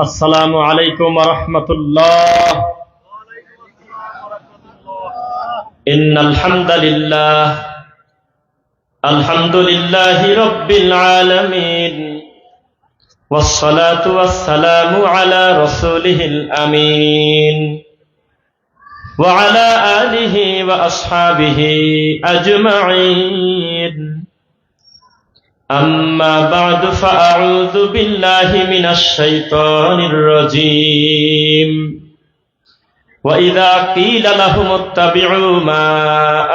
আসসালামু আলাইকুম ওয়া রাহমাতুল্লাহ। ইন্নাল হামদালিল্লাহ আলহামদুলিল্লাহি রাব্বিল আলামিন ওয়াস সালাতু ওয়াস সালামু আলা রাসূলিহিল আমিন ওয়া আলা আলিহি ওয়া আসহাবিহি আজমাইন। أما بعد فأعوذ بالله من الشيطان الرجيم وإذا قيل لهم اتبعوا ما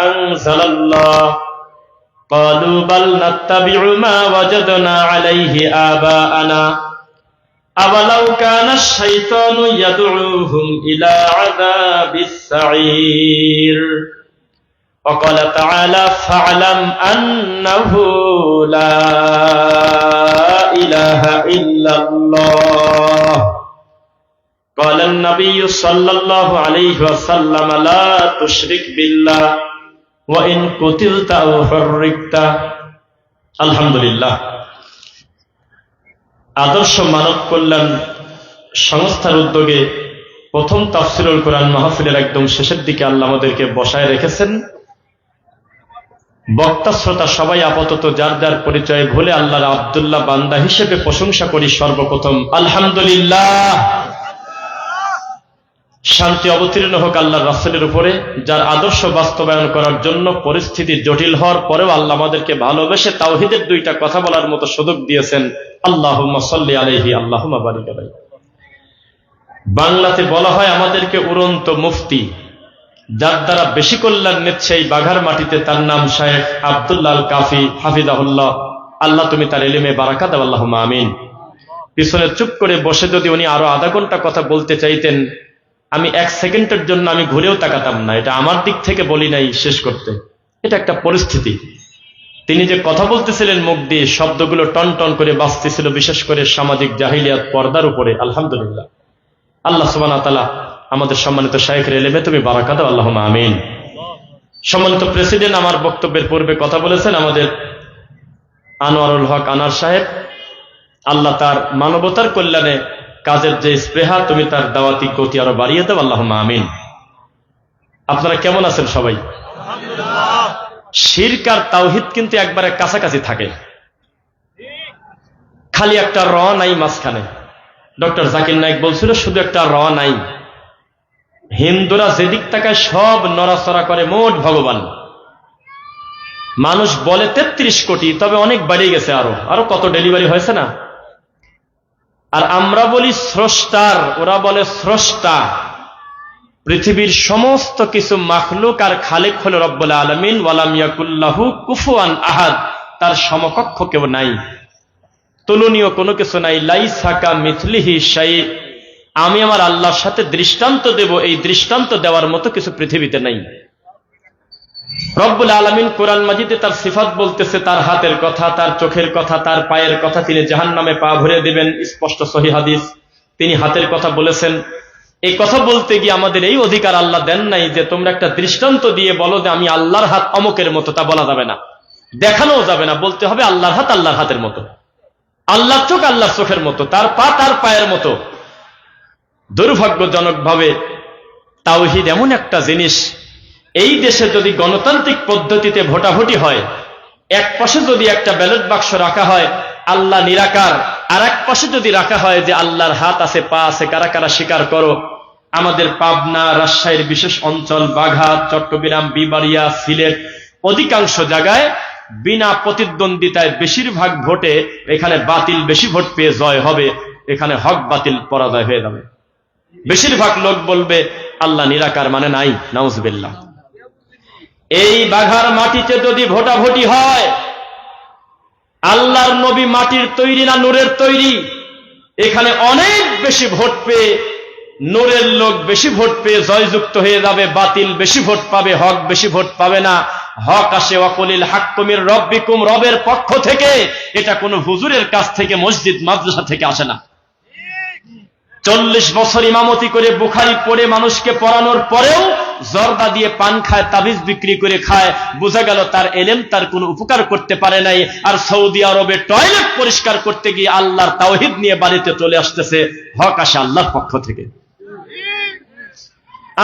أنزل الله قالوا بل نتبع ما وجدنا عليه آباءنا أولو كان الشيطان يدعوهم إلى عذاب السعير وقال تعالى فاعلم أنه لا إله إلا الله قال النبي صلى الله عليه وسلم لا تشرك بالله وإن قتلت أو حرقت। আলহামদুলিল্লাহ। আদর্শ মানব কল্যাণ সংস্থার উদ্যোগে প্রথম তাফসীরুল কোরআন মাহফিলের একদম শেষের দিকে আল্লাহ আমাদেরকে বসায় রেখেছেন। বক্তা শ্রোতা সবাই আপাতত যার যার পরিচয় ভুলে আল্লাহর আব্দুল্লাহ বান্দা হিসেবে প্রশংসা করি সর্বপ্রথম আলহামদুলিল্লাহ। শান্তি অবতীর্ণ হোক আল্লাহর রাসূলের উপরে, যার আদর্শ বাস্তবায়ন করার জন্য পরিস্থিতি জটিল হওয়ার পরেও আল্লাহ আমাদেরকে ভালোবেসে তাওহীদের দুইটা কথা বলার মতো সুযোগ দিয়েছেন। আল্লাহুম্মা সাল্লি আলাইহি আল্লাহুম্মা বারিক আলাইহি। বাংলাতে বলা হয় আমাদেরকে উড়ন্ত মুফতি, যার দ্বারা বেশি কল্যাণ নিচ্ছে এই বাঘার মাটিতে, তার নাম শায়েখ আব্দুল্লাহ আল কাফি হাফিজাহুল্লাহ। আল্লাহ তুমি তার ইলমে বারাকা দাও, আল্লাহুম্মা আমিন। পিছনে চুপ করে বসে যদি উনি আরো আধা ঘন্টা কথা বলতে চাইতেন, আমি এক সেকেন্ডের জন্য আমি ঘুরেও তাকাতাম না। এটা আমার দিক থেকে বলি নাই শেষ করতে, এটা একটা পরিস্থিতি। তিনি যে কথা বলতেছিলেন মুখ দিয়ে, শব্দগুলো টন টন করে বাজতেছিল, বিশেষ করে সামাজিক জাহিলিয়াত পর্দার উপরে। আলহামদুলিল্লাহ, আল্লাহ সুবহানাহু ওয়া তাআলা আমাদের সম্মানিত শায়েখের ইলমে তুমি বারাকা দাও, আল্লাহুম্মা আমিন। সম্মানিত প্রেসিডেন্ট আমার বক্তব্যের পূর্বে কথা বলেছেন, আমাদের আনোয়ারুল হক আনার সাহেব। আল্লাহ তার মানবতার কল্যাণে কাজের যে স্পৃহা, তুমি তার দাওয়াতি গতি আরো বাড়িয়ে দাও, আল্লাহুম্মা আমিন। আপনারা কেমন আছেন সবাই? শিরক আর তাওহীদ কিন্তু একবারে কাছাকাছি থাকে, খালি একটা র নাই মাঝখানে। ডক্টর জাকির নায়েক বলছিল শুধু একটা র নাই। হিন্দুরা যেদিক তাকায় সব নড়াচড়া করে মোট ভগবান। মানুষ বলে ৩৩ কোটি, তবে অনেক বাড়িয়ে গেছে, আরো কত ডেলিভারি হয়েছে না। আর আমরা বলি স্রষ্টার, ওরা বলে স্রষ্টা। পৃথিবীর সমস্ত কিছু মাখলুক আর খালেক হলো রব্বুল আলামিন। ওয়ালাম ইয়াকুল্লাহু কুফুয়ান আহাদ, তার সমকক্ষ কেউ নাই, তুলনীয় কোনো কিছু নাই। লাইসা কামিথলিহি শাই, আমি আমার আল্লাহর সাথে দৃষ্টান্ত দেব, এই দৃষ্টান্ত দেওয়ার মতো কিছু পৃথিবীতে নাই। রব্বুল আলামিন কোরআন মাজিদে তার সিফাত বলতেছে, তার হাতের কথা, তার চোখের কথা, তার পায়ের কথা। তিনি জাহান্নামে পা ভরে দিবেন, স্পষ্ট সহিহ হাদিস। তিনি হাতের কথা বলেছেন। এই কথা বলতে গিয়ে আমাদের এই অধিকার আল্লাহ দেন নাই যে তোমরা একটা দৃষ্টান্ত দিয়ে বলো যে আমি আল্লাহর হাত অমুকের মতো, তা বলা যাবে না, দেখানোও যাবে না। বলতে হবে আল্লাহর হাত আল্লাহর হাতের মতো, আল্লাহর চোখ আল্লাহর চোখের মতো, তার পা তার পায়ের মতো। দুর্ভাগ্যজনক ভাবে তাওহীদ এমন একটা জিনিস, এই দেশে যদি গণতান্ত্রিক পদ্ধতিতে ভোটাভুটি হয়, এক পাশে যদি একটা ব্যালট বাক্স রাখা হয় আল্লাহ নিরাকার, আর এক পাশে যদি রাখা হয় যে আল্লাহর হাত আছে, পা আছে, কারা কারা স্বীকার করো। আমাদের পাবনা, রাজশাহীর বিশেষ অঞ্চল, বাঘা, চট্টগ্রাম, বিবাড়িয়া, সিলেট, অধিকাংশ জায়গায় বিনা প্রতিদ্বন্দ্বিতায় বেশিরভাগ ভোটে এখানে বাতিল বেশি ভোট পেয়ে জয় হবে, এখানে হক বাতিল পরাজয় হয়ে যাবে। বেশিরভাগ লোক বলবে আল্লাহ নিরাকার, মানে নাই, নাউজুবিল্লাহ। এই বাঘার মাটিতে যদি ভোটাভুটি হয়, আল্লাহর নবী মাটির তৈরি না নূরের তৈরি? এখানে অনেক বেশি ভোট পেয়ে নূরের লোক বেশি ভোট পেয়ে জয়যুক্ত হয়ে যাবে, বাতিল বেশি ভোট পাবে, হক বেশি ভোট পাবে না। হক আসে ওয়াকুলিল হাক্কু মির রাব্বিকুম, রবের পক্ষ থেকে। এটা কোনো হুজুরের কাছ থেকে, মসজিদ মাদ্রাসা থেকে আসে না। 40 বছর ইমামতি করে বুখারী পড়ে মানুষকে পড়ানোর পরেও জর্দা দিয়ে পান খায়, তাবিজ বিক্রি করে খায়, বোঝা গেল তার এলেম তার কোনো উপকার করতে পারে নাই। আর সৌদি আরবে টয়লেট পরিষ্কার করতে গিয়ে আল্লাহর তাওহীদ নিয়ে বাড়িতে চলে আসতেছে, হক আসে আল্লাহর পক্ষ থেকে।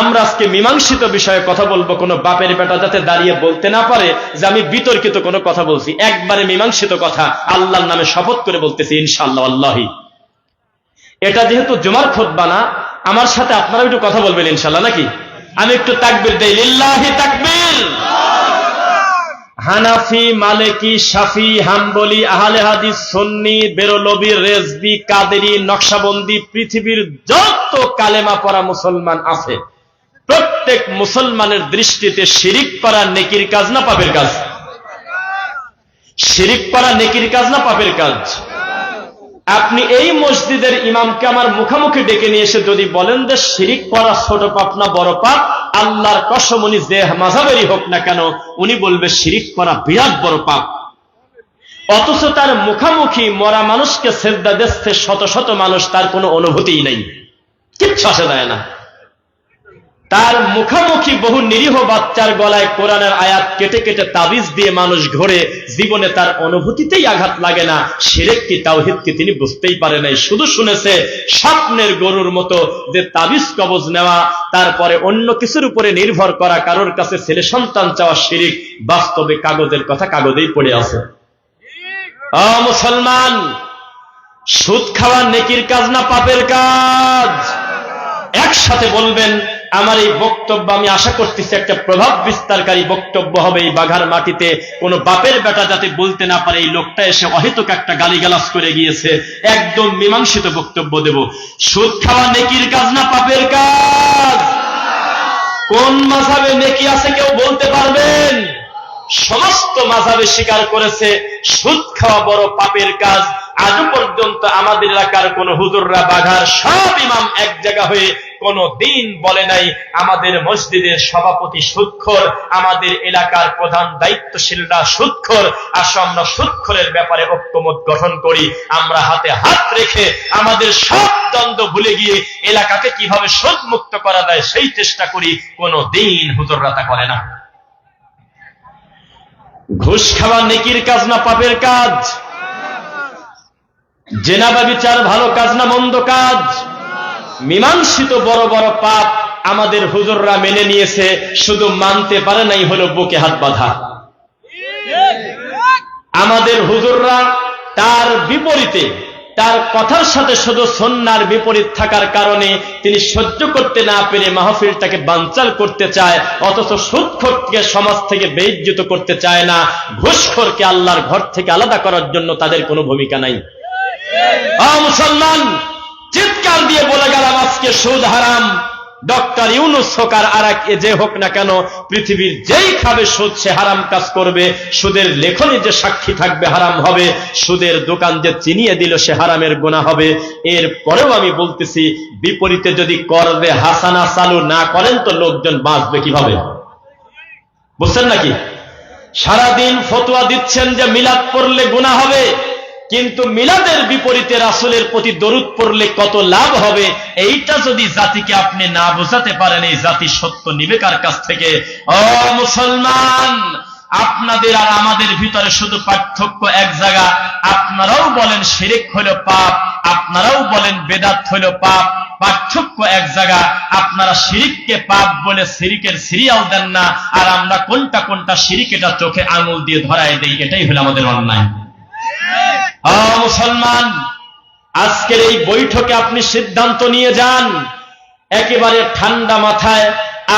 আমরা আজকে মীমাংসিত বিষয়ে কথা বলবো, কোন বাপের বেটা যাতে দাঁড়িয়ে বলতে না পারে যে আমি বিতর্কিত কোনো কথা বলছি। একবারে মীমাংসিত কথা, আল্লাহর নামে শপথ করে বলতেছি ইনশাআল্লাহ আল্লাহি। এটা যেহেতু জুমার খুতবা না, আমার সাথে আপনারা একটু কথা বলবেন ইনশাআল্লাহ, নাকি? আমি একটু তাকবীর দেই, লিল্লাহি তাকবীর। হানাফি, মালিকি, শাফি, হাম্বলি, আহলে হাদিস, সুন্নি, বেরলভী, রেজভি, কাদেরি, নকশবন্দি, পৃথিবীর যত কালেমা পড়া মুসলমান আছে, প্রত্যেক মুসলমানের দৃষ্টিতে শিরিক করা নেকির কাজ না পাপের কাজ? শিরিক করা নেকির কাজ না পাপের কাজ? আপনি এই মসজিদের ইমামকে আমার মুখামুখি ডেকে নিয়ে এসে যদি বলেন যে শিরিক করা ছোট পাপ না বড় পাপ, আল্লাহর কসম উনি যে মাযহাবেরই হোক না কেন, উনি বলবে শিরিক করা বিরাট বড় পাপ। অথচ তার মুখামুখি মরা মানুষকে সেজদা দিচ্ছে শত শত মানুষ, তার কোনো অনুভূতিই নেই, কিচ্ছু আসে যায় না। তার মুখামুখি বহু নিরীহ বাচ্চার গলায় কোরআনের আয়াত কেটে কেটে তাবিজ দিয়ে মানুষ ঘোরে, জীবনে তার অনুভূতিতেই আঘাত লাগে না। শিরক কি তাওহীদ কি তিনি বুঝতেই পারে নাই, শুধু শুনেছে স্বপ্নের গরুর মতো যে তাবিজ কবজ নেওয়া, তারপরে অন্য কিছুর উপরে নির্ভর করা, কারোর কাছে ছেলে সন্তান চাওয়া শিরক। বাস্তবে কাগজের কথা কাগজেই পড়ে আছে। মুসলমান, সুদ খাওয়া নেকির কাজ না পাপের কাজ? একসাথে বলবেন। আমার এই বক্তব্য আমি আশা করতেছি একটা প্রভাব বিস্তারকারী বক্তব্য হবে এই বাঘার মাটিতে। কোন বাপের বেটা যাতে বলতে না পারে এই লোকটা এসে অহেতুক একটা গালিগালাজ করে গিয়েছে, একদম মীমাংসিত বক্তব্য দেব। সুদ খাওয়া নেকির কাজ না পাপের কাজ? কোন মাযহাবে নেকি আছে কেউ বলতে পারবেন? সমস্ত মাযহাবে স্বীকার করেছে সুদ খাওয়া বড় পাপের কাজ। আজও পর্যন্ত আমাদের এলাকার কোন হুজুররা, বাঘার সব ইমাম এক জায়গা হয়ে কোন দিন বলে নাই আমাদের মসজিদের সভাপতি সুদখোর, আমাদের এলাকার প্রধান দায়িত্বশীলরা সুদখোর, আসো আমরা সুদখোরের ব্যাপারে ঐক্যমত গঠন করি, আমরা হাতে হাত রেখে আমাদের সব দ্বন্দ্ব ভুলে গিয়ে এলাকাকে কিভাবে সুদ মুক্ত করা যায় সেই চেষ্টা করি। কোন দিন হুজুররা তা করে না। ঘুষ খাওয়া নেকির কাজ না পাপের কাজ? জেনা ব্যভিচার ভালো কাজ না মন্দ কাজ? মীমাংসিত বড় বড় পাপ আমাদের হুজুররা মেনে নিয়েছে, শুধু মানতে পারে নাই হলো বুকে হাত বাঁধা। আমাদের হুজুররা তার বিপরীতে, তার কথার সাথে শুধু সুন্নাহর বিপরীত থাকার কারণে তিনি সহ্য করতে না পেরে মাহফিলটাকে বানচাল করতে চায়, অথচ সুদখোরকে সমাজ থেকে বেইজ্জত করতে চায় না। ঘুষখোরকে আল্লাহর ঘর থেকে আলাদা করার জন্য তাদের কোনো ভূমিকা নাই। মুসলমান, চিৎকার দিয়ে বলে গেলাম আজকে সুদ হারাম। ডক্টর ইউনূস হোক আর আরেক যে হোক না কেন, পৃথিবীর যেই খাবে সুদ সে হারাম কাজ করবে। সুদের লেখনী যে সাক্ষী থাকবে হারাম হবে, সুদের দোকান যে চিনিয়ে দিল সে হারামের গুনাহ হবে। এর পরেও আমি বলতেছি, বিপরীতে যদি করবে হাসানা চালু না করেন তো লোকজন বাঁচবে কিভাবে? বুঝছেন নাকি? সারাদিন ফতোয়া দিচ্ছেন যে মিলাদ পড়লে গুনাহ হবে, কিন্তু মিলাদের বিপরীতে রাসূলের প্রতি দরুদ পড়লে কত লাভ হবে, এইটা যদি জাতিকে আপনি না বোঝাতে পারেন, এই জাতি সত্য নিবে কার কাছ থেকে? ও মুসলমান, আপনাদের আর আমাদের ভিতরে শুধু পার্থক্য এক জায়গা। আপনারাও বলেন শিরক হলো পাপ, আপনারাও বলেন বেদাত হলো পাপ, পার্থক্য এক জায়গা। আপনারা শিরিককে পাপ বলে শিরিকের সিরিয়াল দেন না, আর আমরা কোনটা কোনটা শিরিক এটা চোখে আঙুল দিয়ে ধরায় দেই। এটাই হলো আমাদের অন্যায়। মুসলমান, আজকের এই বৈঠকে আপনি সিদ্ধান্ত নিয়ে যান, একেবারে ঠান্ডা মাথায়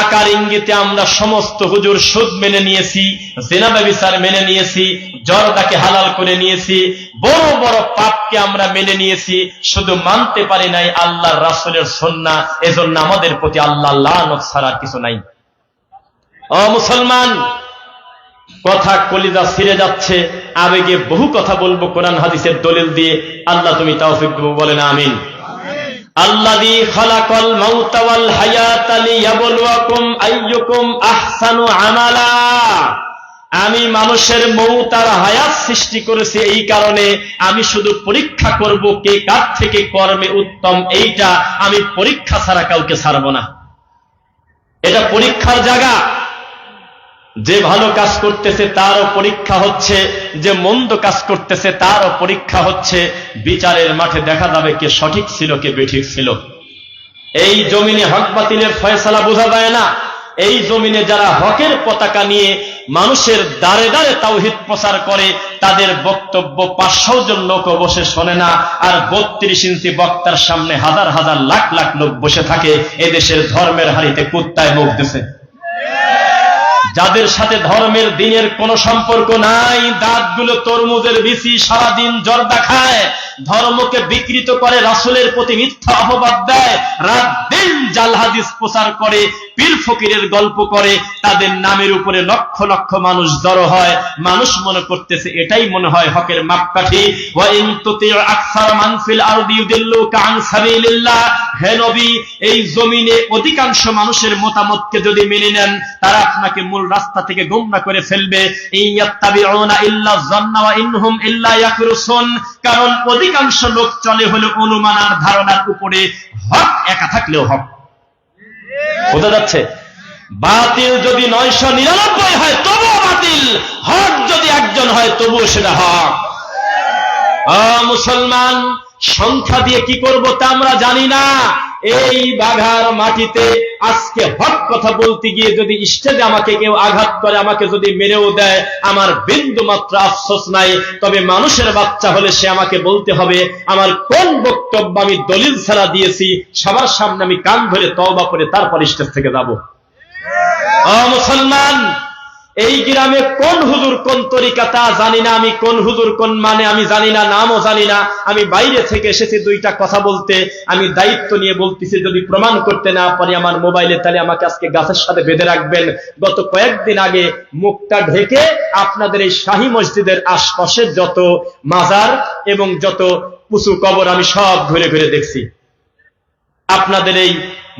আকার ইঙ্গিতে আমরা সমস্ত হুজুর সুদ মেনে নিয়েছি, জিনা ব্যভিচার মেনে নিয়েছি, জর্দাকে হালাল করে নিয়েছি, বড় বড় পাপকে আমরা মেনে নিয়েছি, শুধু মানতে পারি নাই আল্লাহর রাসূলের সুন্নাহ। এজন্য আমাদের প্রতি আল্লাহ লানত ছাড়া কিছু নাই। মুসলমান, কথা কলিজা ছিঁড়ে যাচ্ছে, আবেগে বহু কথা বলবো কোরআন হাদিসের দলিল দিয়ে। আল্লাহ তুমি তৌফিক দেবো, বলেন আমিন। আল্লাযী খালাকাল মাউতা ওয়াল হায়াতা লিয়াবলুয়াকুম আইয়ুকুম আহসানু আমালা। আমি মানুষের মউত আর হায়াত সৃষ্টি করেছি এই কারণে, আমি শুধু পরীক্ষা করব কে কার থেকে কর্মে উত্তম। এইটা আমি পরীক্ষা ছাড়া কাউকে ছাড়ব না। এটা পরীক্ষার জায়গা। যে ভালো কাজ করতেছে তারও পরীক্ষা হচ্ছে, যে মন্দ কাজ করতেছে তারও পরীক্ষা হচ্ছে। বিচারের মাঠে দেখা যাবে কে সঠিক ছিল কে বেঠিক ছিল। এই জমিনে হক বাতিলের ফয়সালা বোঝা যায় না। এই জমিনে যারা হকের পতাকা নিয়ে মানুষের দ্বারে দ্বারে তাওহীদ প্রচার করে, তাদের বক্তব্য 500 জন লোক বসে শোনে না, আর 32 ইঞ্চি বক্তার সামনে হাজার হাজার লাখ লাখ লোক বসে থাকে। এদেশের ধর্মের হাড়িতে কুত্তায় মুখ দিছে। যাদের সাথে ধর্মের দিনের কোনো সম্পর্ক নাই, দাঁতগুলো তরমুজের বিচি, সারাদিন জর্দা খায়, ধর্মকে বিকৃত করে, রাসূলের প্রতি মিথ্যা অপবাদ দেয়, রাত দিন জাল হাদিস প্রচার করে, পীর ফকিরের গল্প করে, তাদের নামের উপরে লক্ষ লক্ষ মানুষ জড়ো হয়। মানুষ মনে করতেছে এটাই মনে হয় হকের মাপকাঠি। ওয়া ইন তুতিউ আকসার মান ফিল আরদি ইউদিল্লুকা আন সাবিলিল্লাহ। হে নবী, এই জমিনে অধিকাংশ মানুষের মতামতকে যদি মেনে নেন, তারা আপনাকে মূল রাস্তা থেকে গোমরাহ করে ফেলবে। ইয়াত্তাবিউনা ইল্লা যান্না ওয়া ইনহুম ইল্লা ইয়াখরুসুন। কারণ অধিকাংশ লোক চলে হলো অনুমান আর ধারণার উপরে। হক একা থাকলেও হক বোঝা যাচ্ছে। বাতিল যদি 999 হয় তবুও বাতিল, হক যদি একজন হয় তবুও সেটা হক। মুসলমান, সংখ্যা দিয়ে কি করব তা আমরা জানি না। এই বাঘার মাটিতে আজকে হক কথা বলতে গিয়ে যদি স্টেজে আমাকে কেউ আঘাত করে, আমাকে যদি মেরেও দেয়, আমার বিন্দু মাত্র আফসোস নাই। তবে মানুষের বাচ্চা হলে সে আমাকে বলতে হবে আমার কোন বক্তব্য আমি দলিল ছাড়া দিয়েছি, সবার সামনে আমি কান ধরে তওবা করে তারপর স্টেজ থেকে যাব। মুসলমান, এই গ্রামে কোন হুজুর কোন তরিকা তা জানি না, আমি কোন হুজুর কোন মানে আমি জানি না, নামও জানি না। আমি বাইরে থেকে এসেছি দুইটা কথা বলতে, আমি দায়িত্ব নিয়ে বলতেছি। যদি প্রমাণ করতে না পারি আমার মোবাইলে, তাহলে আমাকে আজকে গাছের সাথে বেঁধে রাখবেন। গত কয়েকদিন আগে মুখটা ঢেকে আপনাদের এই শাহী মসজিদের আশপাশের যত মাজার এবং যত উঁচু কবর আমি সব ঘুরে ঘুরে দেখছি। আপনাদের এই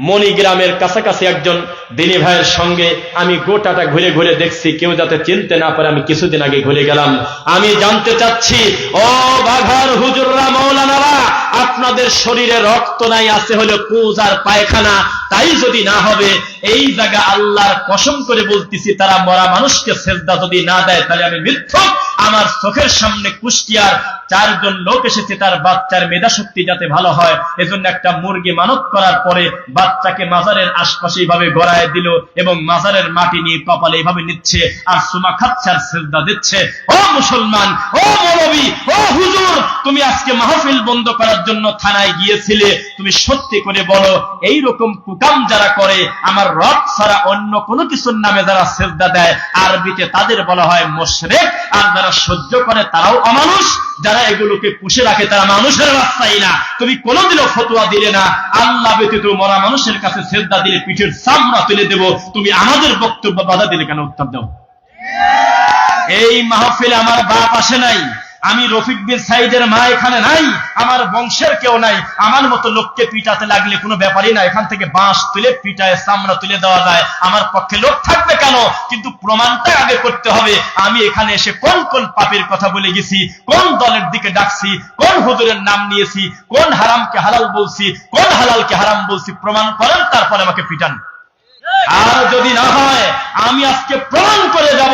মণিগ্রামের কাছাকাছি একজন দিনী ভাইয়ের সঙ্গে আমি গোটাটা ঘুরে ঘুরে দেখছি, কেউ যাতে চিনতে না পারে। আমি কিছুদিন আগে ঘুরে গেলাম। আমি জানতে চাচ্ছি, ও বাঘার হুজুররা, মাওলানারা, আপনাদের শরীরে রক্ত নাই, আছে হলো পুজ আর পায়খানা। তাই যদি না হবে, এই জায়গা আল্লাহর কসম করে বলতেছি, তারা মরা মানুষকে সেজদা যদি না দেয় তাহলে আমি মিথ্যক। আমার চোখের সামনে কুষ্টিয়ার 4 জন লোক এসেছে, তার বাচ্চার মেধা শক্তি যাতে ভালো হয় এজন্য একটা মুরগি মানত করার পরে বাচ্চাকে মাজারের আশপাশে এইভাবে গড়ায় দিল এবং মাজারের মাটি নিয়ে কপালে এইভাবে নিচ্ছে আর সুমা খাচ্ছে আর সেজদা দিচ্ছে। ও মুসলমান, ও মৌলবী, ও হুজুর, তুমি আজকে মাহফিল বন্ধ করার জন্য থানায় গিয়েছিলে। তুমি সত্যি করে বলো, এই রকম কুকাম যারা করে, আমার রব ছাড়া অন্য কোনো কিছুর নামে যারা সেজদা দেয়, আরবিতে তাদের বলা হয় মুশরিক। আর যারা সহ্য করে তারাও অমানুষ। যারা এগুলোকে পুষে রাখে তারা মানুষের বাচ্চাই না। তুমি কোনোদিনও ফতোয়া দিলে না আল্লাহ ব্যতীত মরা মানুষের কাছে সেজদা দিলে পিঠের চামড়া তুলে দেব। তুমি আমাদের বক্তব্য বাধা দিলে কেন? উত্তর দাও। এই মাহফিলে আমার বাপ আসে নাই, আমি রফিক বিন সাইদের মা এখানে নাই, আমার বংশের কেউ নাই। আমার মতো লোককে পিটাতে লাগলে কোনো ব্যাপারই না, এখান থেকে বাঁশ তুলে পিটায় চামড়া তুলে দেওয়া যায়। আমার পক্ষে লোক থাকবে কেন? কিন্তু প্রমাণটা আগে করতে হবে। আমি এখানে এসে কোন কোন পাপের কথা বলে গেছি, কোন দলের দিকে ডাকছি, কোন হুজুরের নাম নিয়েছি, কোন হারামকে হালাল বলছি, কোন হালালকে হারাম বলছি, প্রমাণ করেন, তারপরে আমাকে পিটান। আর যদি না হয়, আমি আজকে প্রমাণ করে যাব,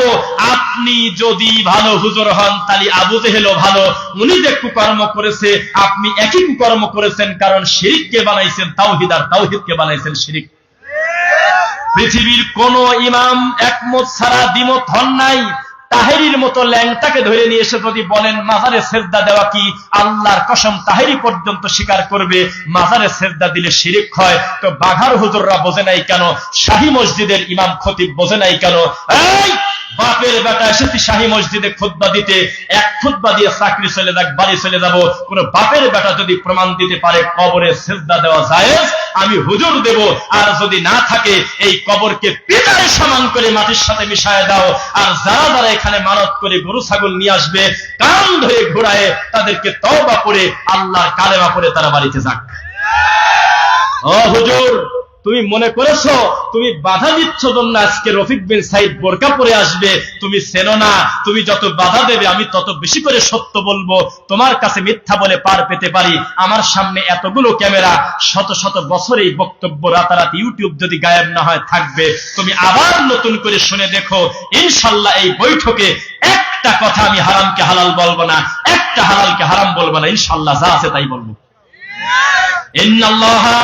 আপনি যদি ভালো হুজুর হন তাহলে আবু জেহেলও ভালো। উনি যে কুকর্ম করেছে আপনি একই কুকর্ম করেছেন, কারণ শিরিককে বানাইছেন তাওহীদ আর তাওহীদকে বানাইছেন শিরিক। পৃথিবীর কোন ইমাম একমত ছাড়া দ্বিমত হন নাই। তাহেরির মতো ল্যাংটাকে ধরে নিয়ে এসে যদি বলেন মাজারে সেজদা দেওয়া কি, আল্লাহর কসম তাহেরি পর্যন্ত স্বীকার করবে মাজারে সেজদা দিলে শিরিক হয়। তো বাঘার হুজুররা বোঝে নাই কেন? শাহী মসজিদের ইমাম খতিব বোঝে নাই কেন? এই বাপের বেটা এসেছি শাহী মসজিদে খুতবা দিতে, এক খুতবা দিয়ে চাকরি চলে যাক, বাড়ি চলে যাব। কোন বাপের বেটা যদি প্রমাণ দিতে পারে কবরে সেজদা দেওয়া জায়েজ, আমি হুজুর দেব। আর যদি না থাকে, এই কবরকে পিতারে সমান করে মাটির সাথে মিশায় দাও। আর যারা যারা এখানে মানত করে গরু ছাগল নিয়ে আসবে, কান ধরে ঘোরায় তাদেরকে তওবা করে আল্লাহর কালেমা পড়ে তারা বাড়িতে যাক। ও হুজুর, তুমি মনে করেছো তুমি বাধা দিচ্ছ জন্য আজকে রফিক বিন সাইদ বোরকা পরে আসবে, তুমি চেনো না, তুমি যত বাধা দেবে আমি তত বেশি করে সত্য বলবো, তোমার কাছে মিথ্যা বলে পার পেতে পারি। আমার সামনে এতগুলো ক্যামেরা, শত শত বছর এই বক্তব্য রাতারাতি ইউটিউব যদি গায়েব না হয় থাকবে, তুমি আবার নতুন করে শুনে দেখো, ইনশাল্লাহ এই বৈঠকে একটা কথা আমি হারামকে হালাল বলবো না, একটা হালালকে হারাম বলবো না, ইনশাল্লাহ যা আছে তাই বলবো। ইন্নাল্লাহা,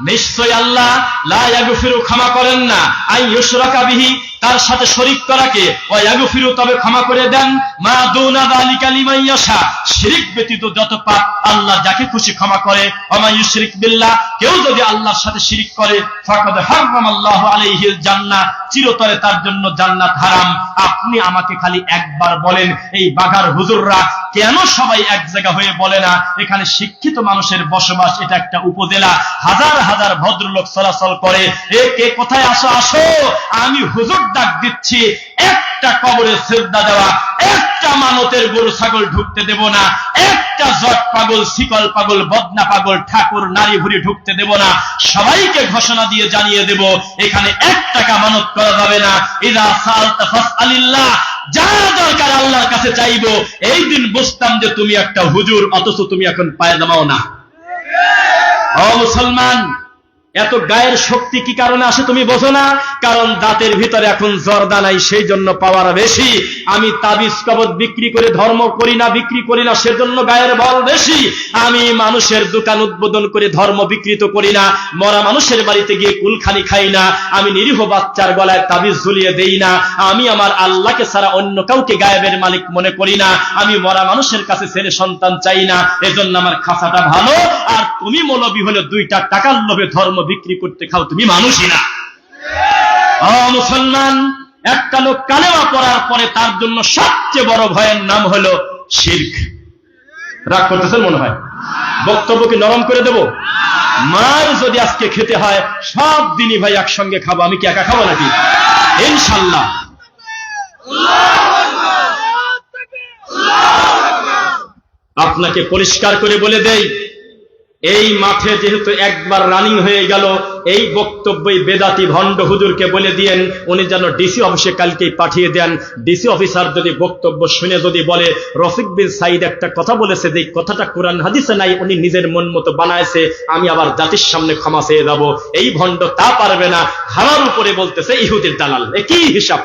নিশ্চয় আল্লাহ, লা ইয়াগফিরু, ক্ষমা করেন না, আই ইউশরাকা বিহি, তার সাথে শরীক করাকে, ওয়া ইয়াগফিরু, তবে ক্ষমা করে দেন, মা দুনা যালিকা লিমান ইয়াশা, শিরক ব্যতীত যত পাপ আল্লাহ যাকে খুশি ক্ষমা করে, ওয়া মা ইউশরিক বিল্লাহ, কেউ যদি আল্লাহর সাথে শিরক করে, ফাকাদ হারামাল্লাহু আলাইহিল জান্নাহ, চিরতরে তার জন্য জান্নাত হারাম। আপনি আমাকে খালি একবার বলেন, এই বাঘার হুজুররা কেন সবাই এক জায়গা হয়ে বলে না এখানে শিক্ষিত মানুষের বসবাস, এটা একটা উপজেলা, হাজার হাজার ভদ্রলোক চলাচল করে, এ কে কোথায় আসো, আসো, আমি হুজুর ডাক দিচ্ছি, একটা কবরে সিজদা দেওয়া, একটা মানতের গরু ছাগল ঢুকতে দেব না, একটা জট পাগল, শিকল পাগল, বদনা পাগল, ঠাকুর নারী ভুরি ঢুকতে দেব না, সবাইকে ঘোষণা দিয়ে জানিয়ে দেব এখানে 1 টাকা মানত করা যাবে না। ইযা সাআলতা ফাসআলিল্লাহ, যা দরকার আল্লাহর কাছে চাইবো। এই দিন বুঝতাম যে তুমি একটা হুজুর, অথচ তুমি এখন পায়জামাও না। ও মুসলমান, এত গায়ের শক্তি কি কারণে আসে তুমি বোঝো না? কারণ দাঁতের ভিতরে এখন জর্দা নাই, সেই জন্য পাওয়ার বেশি। আমি তাবিজ কবজ বিক্রি করে ধর্ম করি না, বিক্রি করি না, সেজন্য গায়ের বল বেশি। আমি মানুষের দোকান উদ্বোধন করে ধর্ম বিকৃত করি না, মরা মানুষের বাড়িতে গিয়ে কুলখানি খাই না, আমি নিরীহ বাচ্চার গলায় তাবিজ ঝুলিয়ে দেই না, আমি আমার আল্লাহকে ছাড়া অন্য কাউকে গায়েবের মালিক মনে করি না, আমি মরা মানুষের কাছে ছেলে সন্তান চাই না, এজন্য আমার খাসাটা ভালো। আর তুমি মৌলবি হলে 2টা টাকার লোভে ধর্ম বিক্রি করতে খাও, তুমি মানুষই না। ও মুসলমান, একটা লোক কালেমা পড়ার পরে তার জন্য সবচেয়ে বড় ভয়ের নাম হলো শিরক। রাগ করতেছেন মনে হয়? বক্তব্য কি নরম করে দেব? মার যদি আজকে খেতে হয় সব দিনই ভাই একসঙ্গে খাবো, আমি কি একা খাবো নাকি? ইনশাল্লাহ। আপনাকে পরিষ্কার করে বলে দেই, এই মাঠে যেহেতু একবার রানিং হয়ে গেল, এই বক্তব্যই বেদাতি ভণ্ড হুজুরকে বলে দিয়েন, উনি যেন ডিসি অফিসে কালকেই পাঠিয়ে দেন। ডিসি অফিসার যদি বক্তব্য শুনে যদি বলে রফিক বিন সাইদ একটা কথা বলেছে, যে কথাটা কোরআন হাদিসে নাই, উনি নিজের মন মতো বানায়ছে, আমি আবার জাতির সামনে ক্ষমা চেয়ে যাব, এই ভণ্ড তা পারবে না। খাওয়ার উপরে বলতেছে ইহুদির দালাল, একই হিসাব,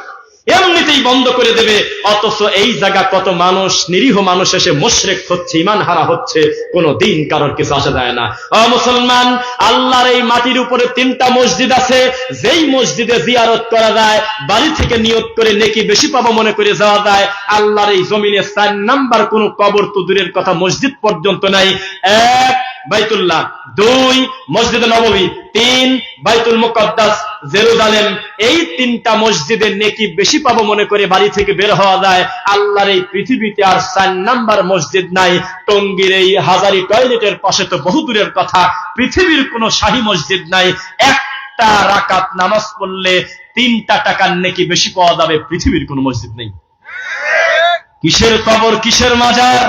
এমনিতেই বন্ধ করে দেবে। অথচ এই জায়গা কত মানুষ, নিরীহ মানুষ এসে মুশরিক হচ্ছে, ঈমান হারা হচ্ছে, কোন দিন কারোর কিছু আসা যায় না। ও মুসলমান, আল্লাহর এই মাটির উপরে 3টা মসজিদ আছে, যেই মসজিদে জিয়ারত করা যায়, বাড়ি থেকে নিয়ত করে নেকি বেশি পাবো মনে করে যাওয়া যায়। আল্লাহর এই জমিনে 4 নাম্বার কোন কবর তো দূরের কথা, মসজিদ পর্যন্ত নাই। 1 বাইতুল্লাহ, 2 মসজিদে নববী, 3 বাইতুল মুকদ্দাস জেরুজালেম। এই 3টা মসজিদে নেকি বেশি পাবো মনে করে বাড়ি থেকে বের হওয়া যায়। আল্লাহর এই পৃথিবীতে আর 4 নাম্বার মসজিদ নাই। টঙ্গীর এই হাজারি টয়লেটের পাশে তো বহু দূরের কথা, পৃথিবীর কোনো শাহী মসজিদ নাই। একটা রাকাত নামাজ পড়লে 3টা টাকার নেকি বেশি পাওয়া যাবে, পৃথিবীর কোনো মসজিদ নেই। কিসের কবর, কিসের মাজার?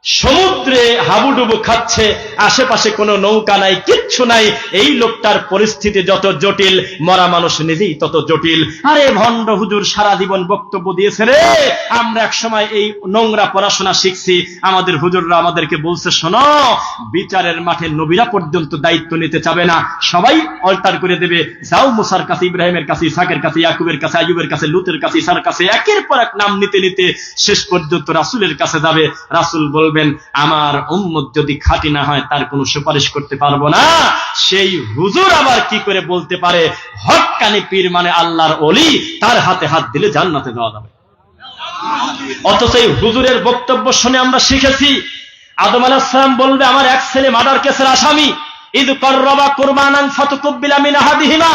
সমুদ্রে হাবুডুবু খাচ্ছে, আশেপাশে কোনো নৌকা নাই, কিচ্ছু নাই। এই লোকটার পরিস্থিতি যত জটিল, মরা মানুষ নিজেই তত জটিল। আরে ভণ্ড হুজুর সারা জীবন বক্তব্য দিয়েছে রে, আমরা এক সময় এই নোংরা পড়াশোনা শিখছি, আমাদের হুজুররা আমাদেরকে বলছে, শোনো, বিচারের মাঠে নবীরা পর্যন্ত দায়িত্ব নিতে চাবে না, সবাই অল্টার করে দেবে, যাও মুসার কাছে, ইব্রাহিমের কাছে, ইসাকের কাছে, ইয়াকুবের কাছে, আইয়ুবের কাছে, লুতের কাছে, ঈসার কাছে, একের পর এক নাম নিতে নিতে শেষ পর্যন্ত রাসূলের কাছে যাবে। রাসূল বলবেন, আমার উম্মত যদি খাঁটি না হয় তার কোনো সুপারিশ করতে পারবো না। সেই হুজুর আবার কি করে বলতে পারে হক্কানি পীর মানে আল্লাহর ওলি, তার হাতে হাত দিলে জান্নাতে যাওয়া যাবে? অথচ এই হুজুরের বক্তব্য শুনে আমরা শিখেছি, আদম আলাইহিস সালাম বলবে, আমার এক ছেলে মার্ডার কেসের আসামি, ইদ কররাবা কুরবানান ফাতুকুব্বিলা মিন আহাদিহিমা,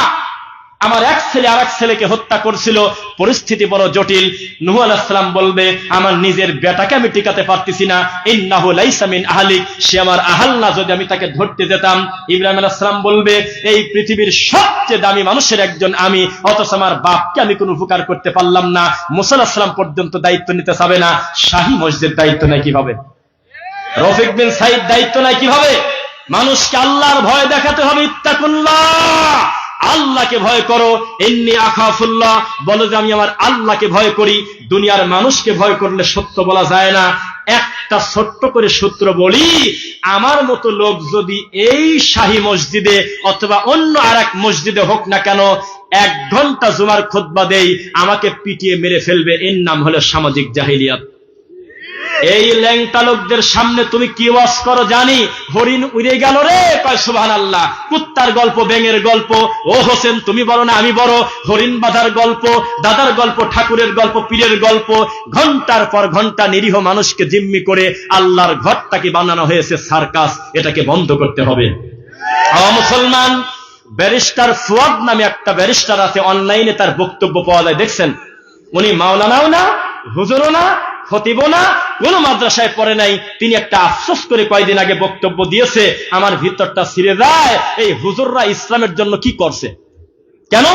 আমার এক ছেলে আর এক ছেলেকে হত্যা করছিল, পরিস্থিতি বড় জটিল। নূহ আলাইহিস সালাম বলবে, আমার নিজের বেটাকে আমি টিকাতে পারতেছি না, ইন্নাহু লাইসা মিন আহলিক, সে আমার আহাল না, যদি আমি তাকে ধরতে যেতাম। ইব্রাহিম আলাইহিস সালাম বলবে, এই পৃথিবীর সবচেয়ে দামি মানুষের একজন আমি, অথচ আমার বাপকে আমি কোনো উপকার করতে পারলাম না। মুসা আলাইহিস সালাম পর্যন্ত দায়িত্ব নিতে চাবে না, শাহী মসজিদ দায়িত্ব নেয় কিভাবে? রফিক বিন সাইদ দায়িত্ব নেয় কিভাবে? মানুষকে আল্লাহর ভয় দেখাতে হবে। ইত্তাকুল্লাহ, আল্লাহকে ভয় করো। ইন্নী আখাফুল্লাহ, বলো যে আমি আমার আল্লাহকে ভয় করি। দুনিয়ার মানুষকে ভয় করলে সত্য বলা যায় না। একটা ছোট্ট করে সূত্র বলি, আমার মতো লোক যদি এই শাহী মসজিদে অথবা অন্য আর এক মসজিদে হোক না কেন 1 ঘন্টা জুমার খুতবা দেই, আমাকে পিটিয়ে মেরে ফেলবে। এর নাম হলো সামাজিক জাহিলিয়াত। এই ল্যাংটা লোকদের সামনে তুমি কি ওয়াজ করো জানি, হরিণ উড়ে গেল রে, কয় সুবহানাল্লাহ। কুত্তার গল্প, ব্যাঙের গল্প, ও হোসেন তুমি বড় না আমি বড়, হরিণ বাঁধার গল্প, দাদার গল্প, ঠাকুরের গল্প, পীরের গল্প। ঘন্টার পর ঘন্টা নিরীহ মানুষকে জিম্মি করে আল্লাহর ঘরটাকে বানানো হয়েছে সার্কাস। এটাকে বন্ধ করতে হবে। মুসলমান, ব্যারিস্টার ফুয়াদ নামে একটা ব্যারিস্টার আছে, অনলাইনে তার বক্তব্য পাওয়া যায়, দেখছেন? উনি মাওলানাও না, হুজুরও না, খতিবও না, কোন মাদ্রাসায় পড়ে নাই। তিনি একটা আফসোস করে কয়েকদিন আগে বক্তব্য দিয়েছে, আমার ভিতরটা ছিঁড়ে যায়। এই হুজুররা ইসলামের জন্য কি করছে? কেন?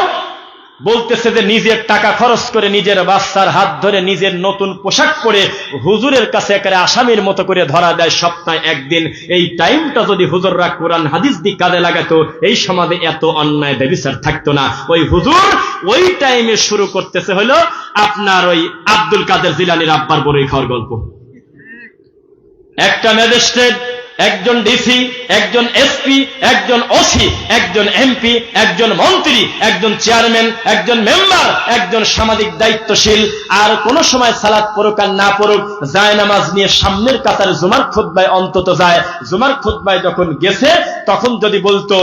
বলতেছে যে নিজের টাকা খরচ করে, নিজের বাচ্চার হাত ধরে, নিজের নতুন পোশাক পরে হুজুরের কাছে একেবারে আসামির মতো করে ধরা দেয় সপ্তাহে একদিন। এই টাইমটা যদি হুজুররা কোরআন হাদিস দিয়ে কাজে লাগাতো, এই সমাজে এত অন্যায় ব্যভিচার থাকতো না। ওই হুজুর ওই টাইমে শুরু করতেছে হলো আপনার ওই আব্দুল কাদের জিলানীর আব্বার বড়ই খাওয়ার গল্প। একটা ম্যাজিস্ট্রেট, একজন ডিসি, একজন এসপি, একজন ওসি, একজন এমপি, একজন মন্ত্রী, একজন চেয়ারম্যান, একজন মেম্বার, একজন সামাজিক দায়িত্বশীল, আর কোন সময় সালাত পড়ুক আর না পড়ুক, জায়নামাজ নিয়ে সামনের কাতারে জুমার খুতবায় অন্তত যায়। জুমার খুতবায় যখন গেছে, তখন যদি বলতো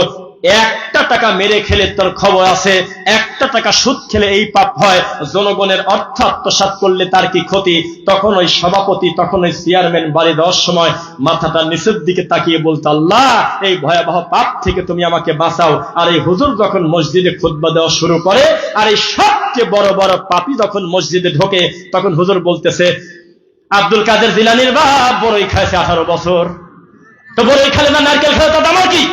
1 টাকা মেরে খেলে তোর খবর আছে, 1 টাকা সুদ খেলে এই পাপ হয়, জনগণের অর্থ আত্মসাৎ করলে তার কি ক্ষতি, তখন ওই সভাপতি, তখন ওই চেয়ারম্যান বাড়ি দেওয়ার সময় মাথাটা নিচের দিকে তাকিয়ে বলতো, আল্লাহ এই ভয়াবহ পাপ থেকে তুমি আমাকে বাঁচাও। আর এই হুজুর যখন মসজিদে খুতবা দেওয়া শুরু করে, আর এই সবচেয়ে বড় বড় পাপী যখন মসজিদে ঢোকে, তখন হুজুর বলতেছে, আব্দুল কাদের জিলানীর বাপ বড়ই খাইছে 18 বছর, তো বড়ই খেলে না নারকেল খেলে তার দাম কি?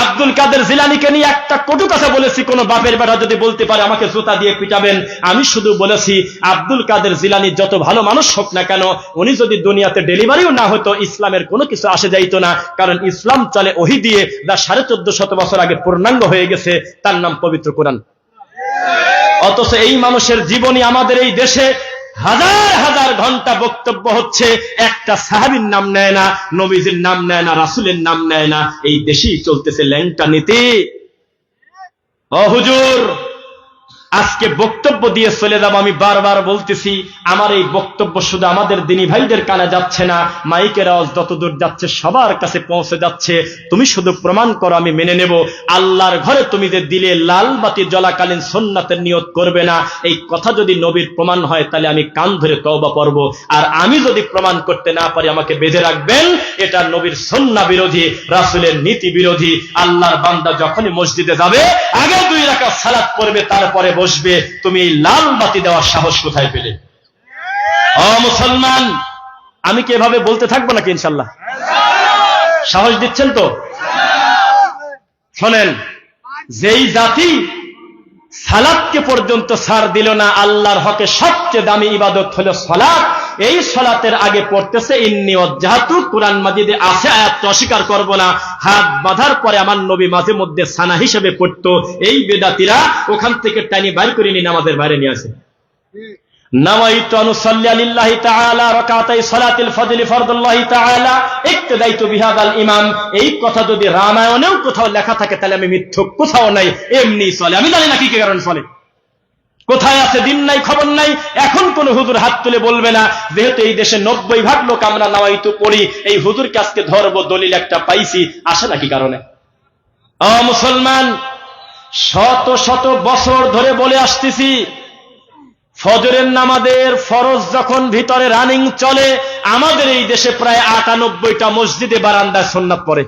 আব্দুল কাদের জিলানীকে নিয়ে একটা কটু কথা বলেছি, কোন বাপের বেটা যদি বলতে পারে আমাকে জুতা দিয়ে পিটাবেন। আমি শুধু বলেছি আব্দুল কাদের জিলানী যত ভালো মানুষ হোক না কেন, উনি যদি দুনিয়াতে ডেলিভারিও না হতো, ইসলামের কোনো কিছু আসে যাইতো না। কারণ ইসলাম চলে ওহী দিয়ে, যা 1450 বছর আগে পূর্ণাঙ্গ হয়ে গেছে, তার নাম পবিত্র কোরআন। অথচ এই মানুষের জীবনী আমাদের এই দেশে হাজার হাজার ঘন্টা বক্তব্য হচ্ছে, একটা সাহাবীর নাম নেয় না, নবীজির নাম নেয় না, রাসূলের নাম নেয় না। এই দেশেই চলতেছে ল্যাংটা নীতি। ও হুজুর, আজকে বক্তব্য দিয়ে চলে যাব। আমি বারবার বলতেছি, আমার এই বক্তব্য শুধু আমাদের দিনী ভাইদের কানে যাচ্ছে না, মাইকের আওয়াজ যতদূর যাচ্ছে সবার কাছে পৌঁছে যাচ্ছে। তুমি শুধু প্রমাণ করো, আমি মেনে নেব। আল্লাহর ঘরে তুমি যে দিলে লাল বাতি জ্বলাকালীন সুন্নাতের নিয়ত করবে না, এই কথা যদি নবীর প্রমাণ হয়, তাহলে আমি কান ধরে তওবা করব। আর আমি যদি প্রমাণ করতে না পারি, আমাকে বেঁধে রাখবেন। এটা নবীর সুন্নাহ বিরোধী, রাসূলের নীতি বিরোধী। আল্লাহর বান্দা যখনই মসজিদে যাবে, আগে 2 রাকাত সালাত পড়বে, তারপরে বসবে। তুমি এই লাল বাতি দেওয়ার সাহস কোথায় পেলে? ও মুসলমান, আমি কি এভাবে বলতে থাকবো নাকি? ইনশাল্লাহ সাহস দিচ্ছেন তো? শোনেন, যেই জাতি সালাতকে পর্যন্ত ছাড় দিল না, আল্লাহর হকে সবচেয়ে দামি ইবাদত হলো সালাত, এই সালাতের আগে পড়তেছে ইন্নী ওয়াজ্জাহতু, কোরআন মাজিদে আছে, আয়াত অস্বীকার করব না। হাত বাঁধার পরে আমার নবী মাঝে মধ্যে সানা হিসেবে পড়তো। এই বেদাতীরা ওখান থেকে টানি বাইর করে নিয়ে নামাজের বাইরে নিয়ে আসে। নাওয়াইতু আন উসাল্লি লিল্লাহি তাআলা রাকাতাই সালাতিল ফজলি ফরদুল্লাহি তাআলা ইক্তাদাইতু বিহাদাল ইমাম। এই কথা যদি রামায়ণেও কোথাও লেখা থাকে, তাহলে আমি মিথ্যুক, কোথাও নাই, এমনি চলে। আমি জানি না কি কারণ চলে, কোথায় আছে দিন নাই, খবর নাই। এখন কোন হুজুর হাত তুলে বলবে না, যেহেতু এই দেশে 90% লোক আমরা নাওয়াইতু পড়ি, এই হুজুরকে আজকে ধরবো, দলিল একটা পাইছি, আসে নাকি কারণে? মুসলমান, শত শত বছর ধরে বলে আসতেছি, ফজরের নামাজের ফরজ যখন ভিতরে রানিং চলে, আমাদের এই দেশে প্রায় 98টা মসজিদে বারান্দায় সুন্নাত পড়ে।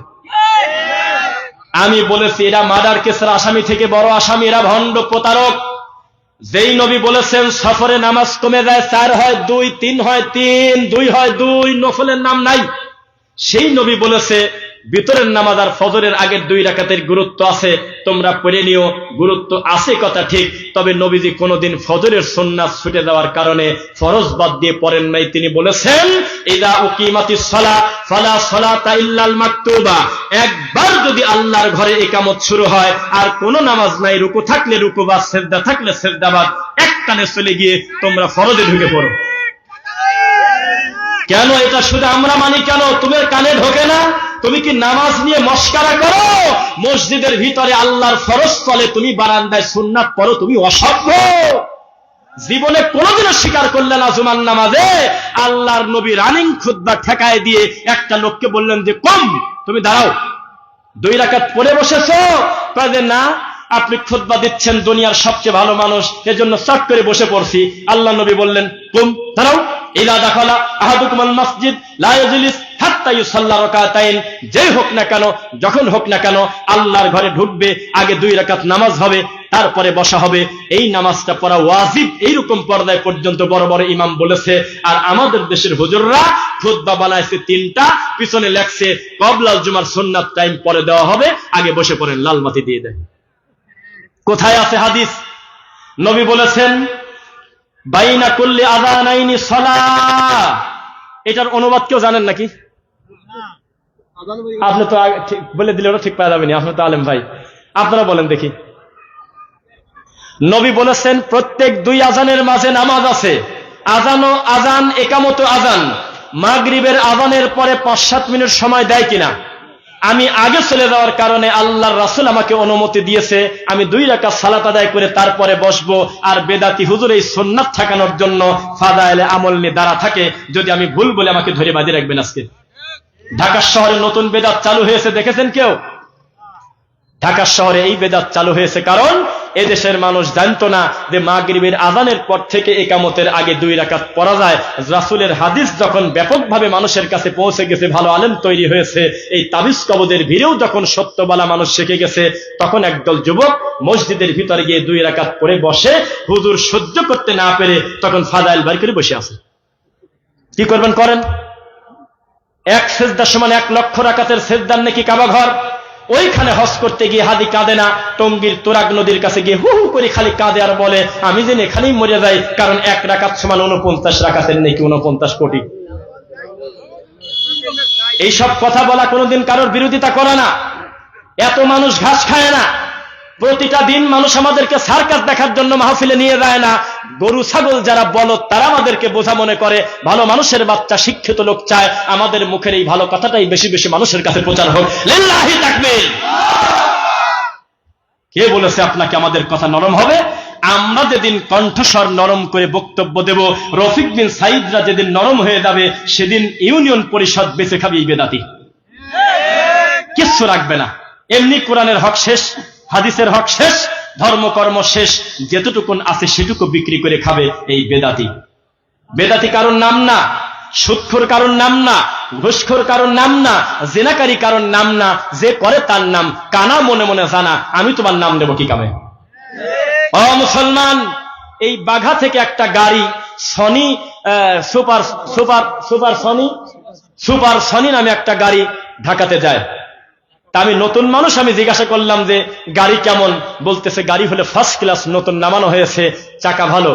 আমি বলেছি, এরা মার্ডার কেসের আসামি থেকে বড় আসামি, এরা ভণ্ড প্রতারক। যেই নবী বলেছেন সফরে নামাজ কমে যায়, 4 হয় 2, 3 হয় 3, 2 হয় 2, নফলের নাম নাই, সেই নবী বলেছে ভিতরের নামাজ আর ফজরের আগের 2 রাকাতের গুরুত্ব আছে, তোমরা পড়ে নিও। গুরুত্ব আছে কথা ঠিক, তবে নবীজি কোনোদিন ফজরের সুন্নাত ছুটে যাওয়ার কারণে ফরজ বাদ দিয়ে পড়েন নাই। তিনি বলেছেন, ইদা উকিমাতিস সালাহ ফালা সালাতা ইল্লাল মাকতুবা। একবার যদি আল্লাহর ঘরে ইকামত শুরু হয় আর কোনো নামাজ নাই, রুকু থাকলে রুকু বাদ, সিজদা থাকলে সিজদা বাদ, একটানে চলে গিয়ে তোমরা ফরজে ঢুকে পড়ো। কেন এটা শুধু আমরা মানি কেন? তোমার কানে ঢোকে না? তুমি কি নামাজ নিয়ে মস্কারা করো? মসজিদের ভিতরে আল্লাহর ফরজ চলে, তুমি বারান্দায় সুন্নাত পড়ো, তুমি অসভ্য। জীবনে কোনোদিনও স্বীকার করলে না জুমার নামাজে আল্লাহর নবী রানিং খুতবা ঠেকায় দিয়ে একটা লোককে বললেন যে কম, তুমি দাঁড়াও, 2 রাকাত পড়ে বসেছো। কাজে না, আপনি খুতবা দিচ্ছেন, দুনিয়ার সবচেয়ে ভালো মানুষ, এজন্য চট করে বসে পড়ছি। আল্লাহ নবী বললেন, কুম, দাঁড়াও। ইলা দাখালা আহাদুকুমুল মসজিদ লা ইয়াজলিস হাত্তা ইউসাল্লা রাকাতাইন। যেই হোক না কেন, যখন হোক না কেন, আল্লাহর ঘরে ঢুকবে, আগে 2 রাকাত নামাজ হবে, তারপরে বসা হবে। এই নামাজটা পড়া ওয়াজিব, এইরকম পর্দায় পর্যন্ত বড় বড় ইমাম বলেছে। আর আমাদের দেশের হুজুররা খুতবা বানাইছে 3টা, পিছনে লেখছে কবলাল জুমার সুন্নাত টাইম পরে দেওয়া হবে, আগে বসে পড়েন, লাল বাতি দিয়ে দেয়। কোথায় আছে হাদিস? নবী বলেছেন, বাইনা কুল্লি আযানাইনি সালাহ। এটার অনুবাদ কেউ জানেন নাকি? আপনি তো ঠিক বলে দিলে ওরা ঠিক পাওয়া যাবে না, আপনি তো আলেম ভাই, আপনারা বলেন দেখি। নবী বলেছেন, প্রত্যেক 2 আজানের মাঝে নামাজ আছে। আজানও আজান, একামতো আজান। মাগরিবের আজানের পরে 5-7 মিনিট সময় দেয় কিনা? আমি আগে চলে যাওয়ার কারণে আল্লাহর রাসূল আমাকে অনুমতি দিয়েছে, আমি 2 রাকাত সালাত আদায় করে তারপরে বসবো। আর বেদাতি হুজুর এই সুন্নাত ঠেকানোর জন্য ফাদায়েলে আমল নিয়ে দাঁড়া থাকে। যদি আমি ভুল বলে আমাকে ধরে বাঁধিয়ে রাখবেন। আজকে ঢাকা শহরে নতুন বেদাত চালু হয়েছে, দেখেছেন কেউ? ঢাকা শহরে এই বেদাত চালু হয়েছে কারণ এদেশের মানুষ জানতো না যে মাগরিবের আযানের পর থেকে ইকামতের আগে 2 রাকাত পড়া যায়। রাসূলের হাদিস যখন ব্যাপকভাবে মানুষের কাছে পৌঁছে গেছে, ভালো আলেম তৈরি হয়েছে, এই তাবিজ কবদের ভিড়েও যখন সত্যবালা মানুষ শিখে গেছে, তখন একদল যুবক মসজিদের ভিতরে গিয়ে 2 রাকাত পড়ে বসে। হুজুর সহ্য করতে না পেরে তখন ফাদাইল বের করে বসে আছে। কি করবেন করেন। 1 সিজদা সমান 1 লক্ষ রাকাতের সিজদার নাকি কাবা ঘর। ওইখানে হজ করতে গিয়ে হাদি কাঁদে না, টঙ্গীর তোরাগ নদীর কাছে গিয়ে হু হু করে খালি কাঁদে আর বলে, আমি যেন এখানেই মরে যাই, কারণ 1 রাকাত সমান 49 রাকাতের নাকি 49 কোটি। এইসব কথা বলা কোনোদিন কারোর বিরোধিতা করে না। এত মানুষ ঘাস খায় না। প্রতিটা দিন মানুষ আমাদেরকে সার্কাস দেখার জন্য মাহফিলে নিয়ে যায় না। গরু ছাগল যারা বলদ, তারা আমাদেরকে বোঝা মনে করে। ভালো মানুষের বাচ্চা, শিক্ষিত লোক চায় আমাদের মুখের এই ভালো কথাটাই বেশি বেশি মানুষের কাছে প্রচার হোক। লিল্লাহি তাকবীর। কে বলেছে আপনাকে আমাদের কথা নরম হবে? আমরা যেদিন কণ্ঠস্বর নরম করে বক্তব্য দেব, রফিক বিন সাইদরা যেদিন নরম হয়ে যাবে, সেদিন ইউনিয়ন পরিষদ বেঁচে খাবে এই বেদাতি, কিচ্ছু রাখবে না। এমনি কোরআনের হক শেষ, হাদিসের হক শেষ, ধর্মকর্ম শেষ, যেটুকুন আছে সেটুকু বিক্রি করে খাবে এই বেদাতি। বেদাতি কারণ নাম না, সুদখোর কারণ নাম না, ঘুষখোর কারণ নাম না, জিনাকারী কারণ নাম না, যে করে তার নাম। কানা মনে মনে জানা, আমি তোমার নাম দেব কি কামে? ও মুসলমান, এই বাঘা থেকে একটা গাড়ি Sony super super super Sony super Sony নামে একটা গাড়ি ঢাকাতে যায়। তা আমি নতুন মানুষ, আমি জিজ্ঞাসা করলাম যে গাড়ি কেমন? বলতেছে গাড়ি হলে ফার্স্ট ক্লাস, নতুন নামানো হয়েছে, চাকা ভালো,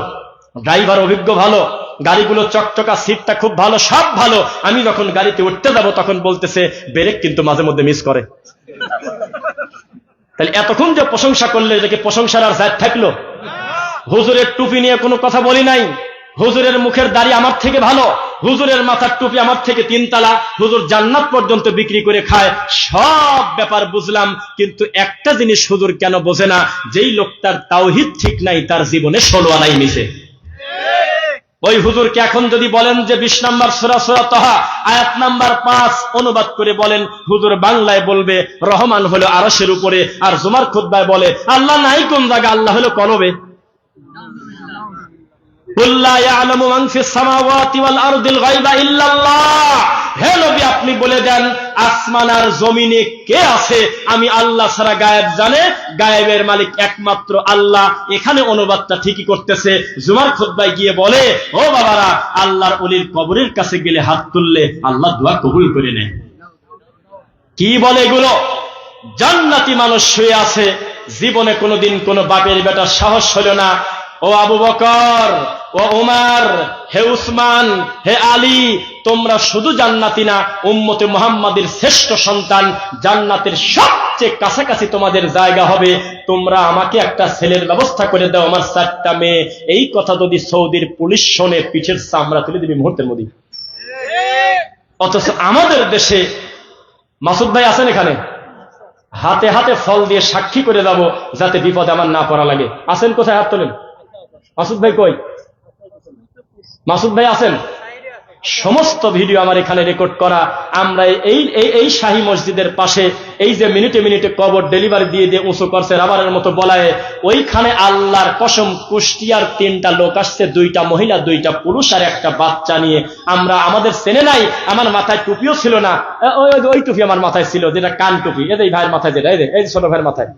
ড্রাইভার অভিজ্ঞ ভালো, গাড়িগুলো চকচকা, সিটটা খুব ভালো, সব ভালো। আমি যখন গাড়িতে উঠতে যাব তখন বলতেছে ব্রেক কিন্তু মাঝে মধ্যে মিস করে। তাহলে এতক্ষণ যে প্রশংসা করলে, এটাকে প্রশংসার আর জাত থাকলো? হুজুরের টুপি নিয়ে কোনো কথা বলি নাই। হুজুরের মুখের দাড়ি আমার থেকে ভালো, হুজুরের মাথার টুপি আমার থেকে 3 তালা, হুজুর জান্নাত পর্যন্ত বিক্রি করে খায়। সব ব্যাপার বুঝলাম, কিন্তু একটা জিনিস হুজুর কেন বোঝে না? যেই লোকটার তাওহীদ ঠিক নাই, তার জীবনে 16 আনাই মিছে। ওই হুজুরকে এখন যদি বলেন যে 20 নম্বর সূরা সূরা তাহা আয়াত নাম্বার 5 অনুবাদ করে বলেন, হুজুর বাংলায় বলবে রহমান হলো আরশের উপরে, আর জুমার খুতবায় বলে আল্লাহ নাই কোন জায়গা, আল্লাহ হলো কলবে। হে নবী, আপনি বলে দেন আসমান আর জমিনে কে আছে? আমি আল্লাহ ছাড়া গায়েব জানে, গায়েবের মালিক একমাত্র আল্লাহ। এখানে অনুবাদটা ঠিকই করতেছে। জুমার খুতবায় গিয়ে বলে, ও বাবারা, আল্লাহর ওলির কবরের কাছে গেলে হাত তুললে আল্লাহ দোয়া কবুল করে নেয়। কি বলে এগুলো? জান্নাতি মানুষ শুয়ে আছে, জীবনে কোনোদিন কোনো বাপের বেটার সাহস হলো না। ও আবু বকর, ও উমর, হে উসমান, হে আলী, তোমরা শুধু জান্নাতি না, উম্মতে মুহাম্মাদের শ্রেষ্ঠ সন্তান, জান্নাতের সবচেয়ে কাছাকাছি তোমাদের জায়গা হবে। তোমরা আমাকে একটা ছেলের ব্যবস্থা করে দাও, আমার 4টা মেয়ে। এই কথা যদি সৌদির পুলিশ শোনে, পিঠের চামড়া তুলে দিবি মুহূর্তের মধ্যে। অথচ আমাদের দেশে, মাসুদ ভাই আছেন এখানে, হাতে হাতে ফল দিয়ে সাক্ষী করে যাব যাতে বিপদে আমার না পড়া লাগে। আছেন কোথায়? হাত তোলেন। মাসুদ ভাই কই? মাসুদ ভাই আছেন? সমস্ত ভিডিও আমার এখানে রেকর্ড করা। আমরা এই শাহী মসজিদের পাশে এই যে মিনিটে মিনিটে কবর ডেলিভারি দিয়ে দিয়ে উঁচু করছে রাবারের মতো বলায়, ওইখানে আল্লাহর কসম কুষ্টিয়ার 3টা লোক আসছে, 2টা মহিলা 2টা পুরুষ আর একটা বাচ্চা নিয়ে। আমরা আমাদের চেনে নাই, আমার মাথায় টুপিও ছিল না। ওই টুপি আমার মাথায় ছিল, যেটা কান টুপি, এই ভাইয়ের মাথায়, যেটা এই ছোট ভাইয়ের মাথায়।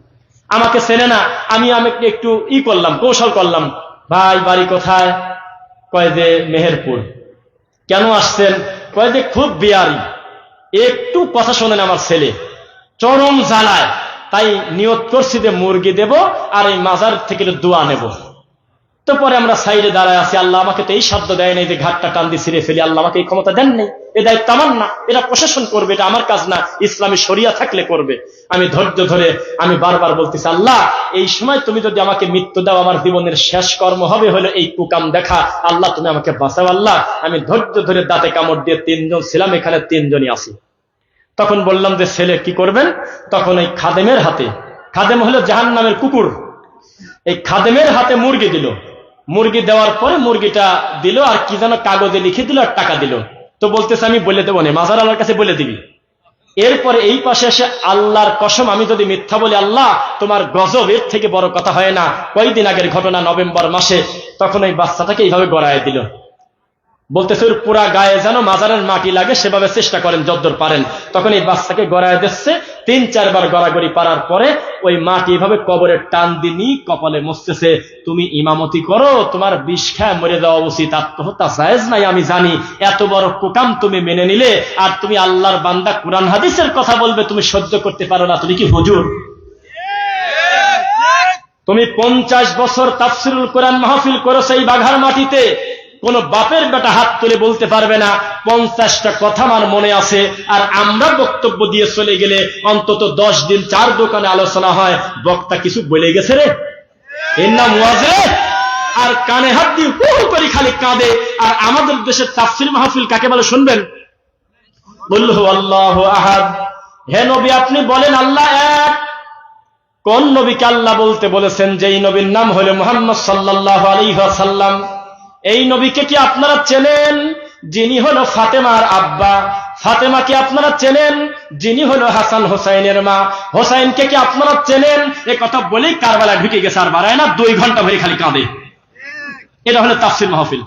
আমাকে চেনে না, আমি একটু করলাম, কৌশল করলাম, ভাই বাড়ি কোথায়? কয় যে মেহেরপুর। কেন আসছেন? কয় যে খুব বিয়ারি, একটু কথা শোনেন আমার ছেলে, চরম জ্বালায়, তাই নিয়ত করছি যে মুরগি দেব আর এই মাজার থেকে দোয়া নেব। তো পরে আমরা সাইডে দাঁড়ায় আছি, আল্লাহ আমাকে তো এই শব্দ দেয় নাই যে ঘাটটা টান দিয়ে ছিঁড়ে ফেলি, আল্লাহ আমাকে এই ক্ষমতা দেন নেই, এ দায়িত্ব আমার না, এটা প্রশাসন করবে, এটা আমার কাজ না, ইসলামী শরিয়া থাকলে করবে। আমি ধৈর্য ধরে আমি বারবার বলতেছি, আল্লাহ এই সময় তুমি যদি আমাকে মৃত্যু দাও, আমার জীবনের শেষ কর্ম হবে হলো এই কুকাম দেখা, আল্লাহ তুমি আমাকে বাঁচাও। আল্লাহ আমি ধৈর্য ধরে দাঁতে কামড় দিয়ে 3জন ছিলাম, এখানে 3জনই আছি। তখন বললাম যে ছেলে কি করবেন? তখন এই খাদেমের হাতে, খাদেম হলো জাহান্নামের কুকুর, এই খাদেমের হাতে মুরগি দিল। মুরগি দেওয়ার পরে মুরগিটা দিল আর কি যেন কাগজে লিখে দিল আর টাকা দিল। তো বলতেছে আমি বলে দেবো না, মাজার আল্লাহর কাছে বলে দিবি। এরপরে এই পাশে এসে আল্লাহর কসম আমি যদি মিথ্যা বলি, আল্লাহ তোমার গজব, এর থেকে বড় কথা হয় না। কয়েকদিন আগের ঘটনা, নভেম্বর মাসে, তখন এই বাচ্চাটাকে এইভাবে গড়ায় দিল। বলতেছে ওর পুরা গায়ে যেন মাজারের মাটি লাগে, সেভাবে চেষ্টা করেন যতদূর পারেন। তখন এই বাচ্চাকে গড়ায় দিচ্ছে, 3-4 বার গড়াগড়ি পারার পরে ওই মাটি এভাবে কবরে টান দিনি কপালে মুছতেছে। তুমি ইমামতি করো, তোমার বিষ খায় মরে যাওয়া উচিত, আত্মহত্যা জায়েজ নাই আমি জানি, এত বড় কুকাম তুমি মেনে নিলে, আর তুমি আল্লাহর বান্দা, কুরআন হাদিসের কথা বলবে তুমি সহ্য করতে পারো না, তুমি কি হুজুর? তুমি 50 বছর তাফসিরুল কোরআন মাহফিল করেছো এই বাঘার মাটিতে, কোন বাপের বেটা হাত তুলে বলতে পারবে না 50টা কথা আমার মনে আছে। আর আমরা বক্তব্য দিয়ে চলে গেলে অন্তত 10 দিন 4 দোকানে আলোচনা হয়, বক্তা কিছু বলে গেছে রে, এর নাম ওয়াজ। আর কানে হাত দিয়ে হু হু করে খালি কাঁদে। আর আমাদের দেশের তাফসীর মাহফিল কাকে বলে শুনবেন? বলহু আল্লাহু আহাদ। হে নবী আপনি বলেন আল্লাহ এক। কোন নবীকে আল্লাহ বলতে বলেছেন? যেই নবীর নাম হলো মুহাম্মদ সাল্লাল্লাহু আলাইহি ওয়াসাল্লাম। এই নবীকে কি আপনারা চেনেন? যিনি হলো ফাতেমার আব্বা। ফাতেমাকে আপনারা চেনেন? যিনি হলো হাসান হোসাইনের মা। হোসাইনকে কি আপনারা চেনেন? এ কথা বলেই কারবালা ঢুকে গেছে, আর বাড়ায় না, 2 ঘন্টা ধরে খালি কাঁদে। এটা হলো তাফসীর মাহফিল।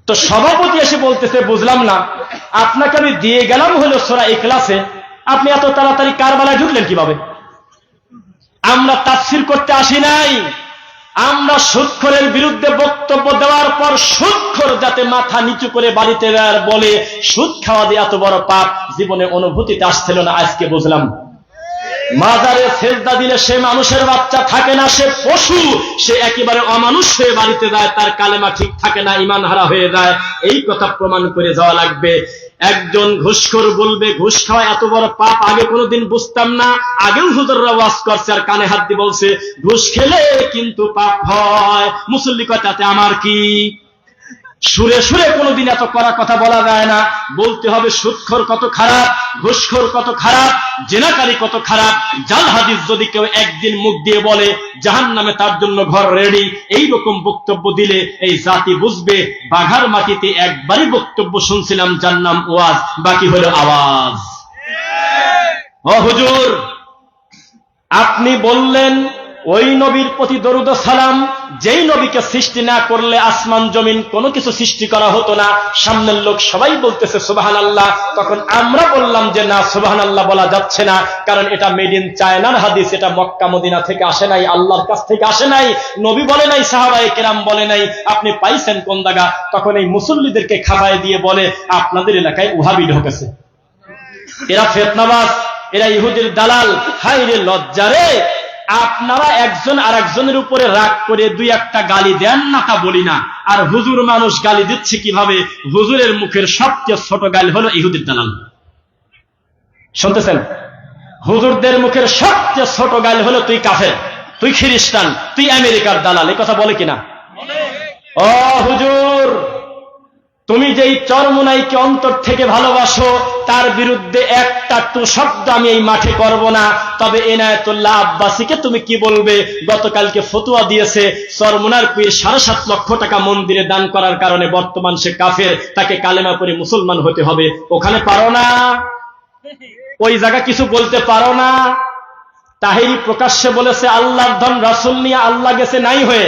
তো সভাপতি এসে বলতেছে বুঝলাম না, আপনাকে আমি দিয়ে গেলাম হলো সূরা ইখলাসে, আপনি এত তাড়াতাড়ি কারবালায় ঢুকলেন কিভাবে? আমরা তাফসীর করতে আসি নাই, আমরা সুদখোরের বিরুদ্ধে বক্তব্য দেওয়ার পর সুদখোর যাতে মাথা নিচু করে বাড়িতে আর বলে সুদ খাওয়া দিয়ে এত বড় পাপ জীবনে অনুভূতিতে আসছিল না, আজকে বুঝলাম। মাজারে সেজদা দিলে সে মানুষের বাচ্চা থাকে না, সে পশু, সে একেবারে অমানুষ হয়ে বাড়িতে যায়, তার কালেমা ঠিক থাকে না, ঈমান হারা হয়ে যায়। এই কথা প্রমাণ করে যাওয়া লাগবে। একজন ঘুষখোর বলবে ঘুষ খাওয়া এত বড় পাপ, আগে কোনোদিন বুঝতাম না, আগেও হুজুররা ওয়াজ করছে আর কানে হাত দিয়ে বলছে ঘুষ খেলে কিন্তু পাপ হয়। মুসল্লি কয় তাতে আমার কি? সুরে সুরে কোনোদিন এত কড়া কথা বলা যায় না। বলতে হবে সুদখোর কত খারাপ, ঘুষখোর কত খারাপ, জেনাকারী কত খারাপ। জাল হাদিস যদি কেউ একদিন মুখ দিয়ে বলে জাহান্নামে তার জন্য ঘর রেডি, এইরকম বক্তব্য দিলে এই জাতি বুঝবে বাঘার মাটিতে একবারই বক্তব্য শুনছিলাম, যার নাম ওয়াজ, বাকি হলো আওয়াজ। ও হুজুর, আপনি বললেন ওই নবীর প্রতি দরুদ ও সালাম, যেই নবীকে সৃষ্টি না করলে আসমান জমিন কোনো কিছু সৃষ্টি করা হতো না। সামনের লোক সবাই বলতেছে সুবহানাল্লাহ। তখন আমরা বললাম যে না, সুবহানাল্লাহ বলা যাচ্ছে না, কারণ এটা মেড ইন চায়নার হাদিস, এটা মক্কা মদিনা থেকে আসে নাই, আল্লাহর কাছ থেকে আসে নাই, নবী বলে নাই, সাহাবায়ে কেরাম বলে নাই, আপনি পাইছেন কোন জায়গা? তখন এই মুসল্লিদেরকে খাওয়ায় দিয়ে বলে আপনাদের এলাকায় ওহাবি ঢোকেছে। এরা ফিতনাবাজ, এরা ইহুদির দালাল। হায় রে লজ্জা রে! আপনারা একজন আর একজনের উপরে রাগ করে দুই একটা গালি দেন না, তা বলি না। আর হুজুর মানুষ গালি দিচ্ছে কিভাবে? হুজুরের মুখের সবচেয়ে ছোট গালি হলো ইহুদির দালাল। শুনতেছেন? হুজুরদের মুখের সবচেয়ে ছোট গালি হলো তুই কাফের, তুই খ্রিস্টান, তুই আমেরিকার দালাল। এই কথা বলে কিনা? ও হুজুর, তুমি যেই চরমুনাইকে অন্তর থেকে ভালোবাসো, তার বিরুদ্ধে একটা টু শব্দ আমি এই মাঠে করব না। তবে এনায়েতুল্লাহ আব্বাসীকে তুমি কি বলবে? গতকালকে ফতোয়া দিয়েছে চরমুনার পীর 7.5 লক্ষ টাকা মন্দিরে দান করার কারণে বর্তমান সে কাফের, তাকে কালেমা পড়ে মুসলমান হতে হবে। ওখানে পারো না? ওই জায়গা কিছু বলতে পারো না? তাহিরি প্রকাশ্যে বলেছে আল্লাহর ধন রাসূল নিয়ে আল্লাহ গেছে নাই হয়ে,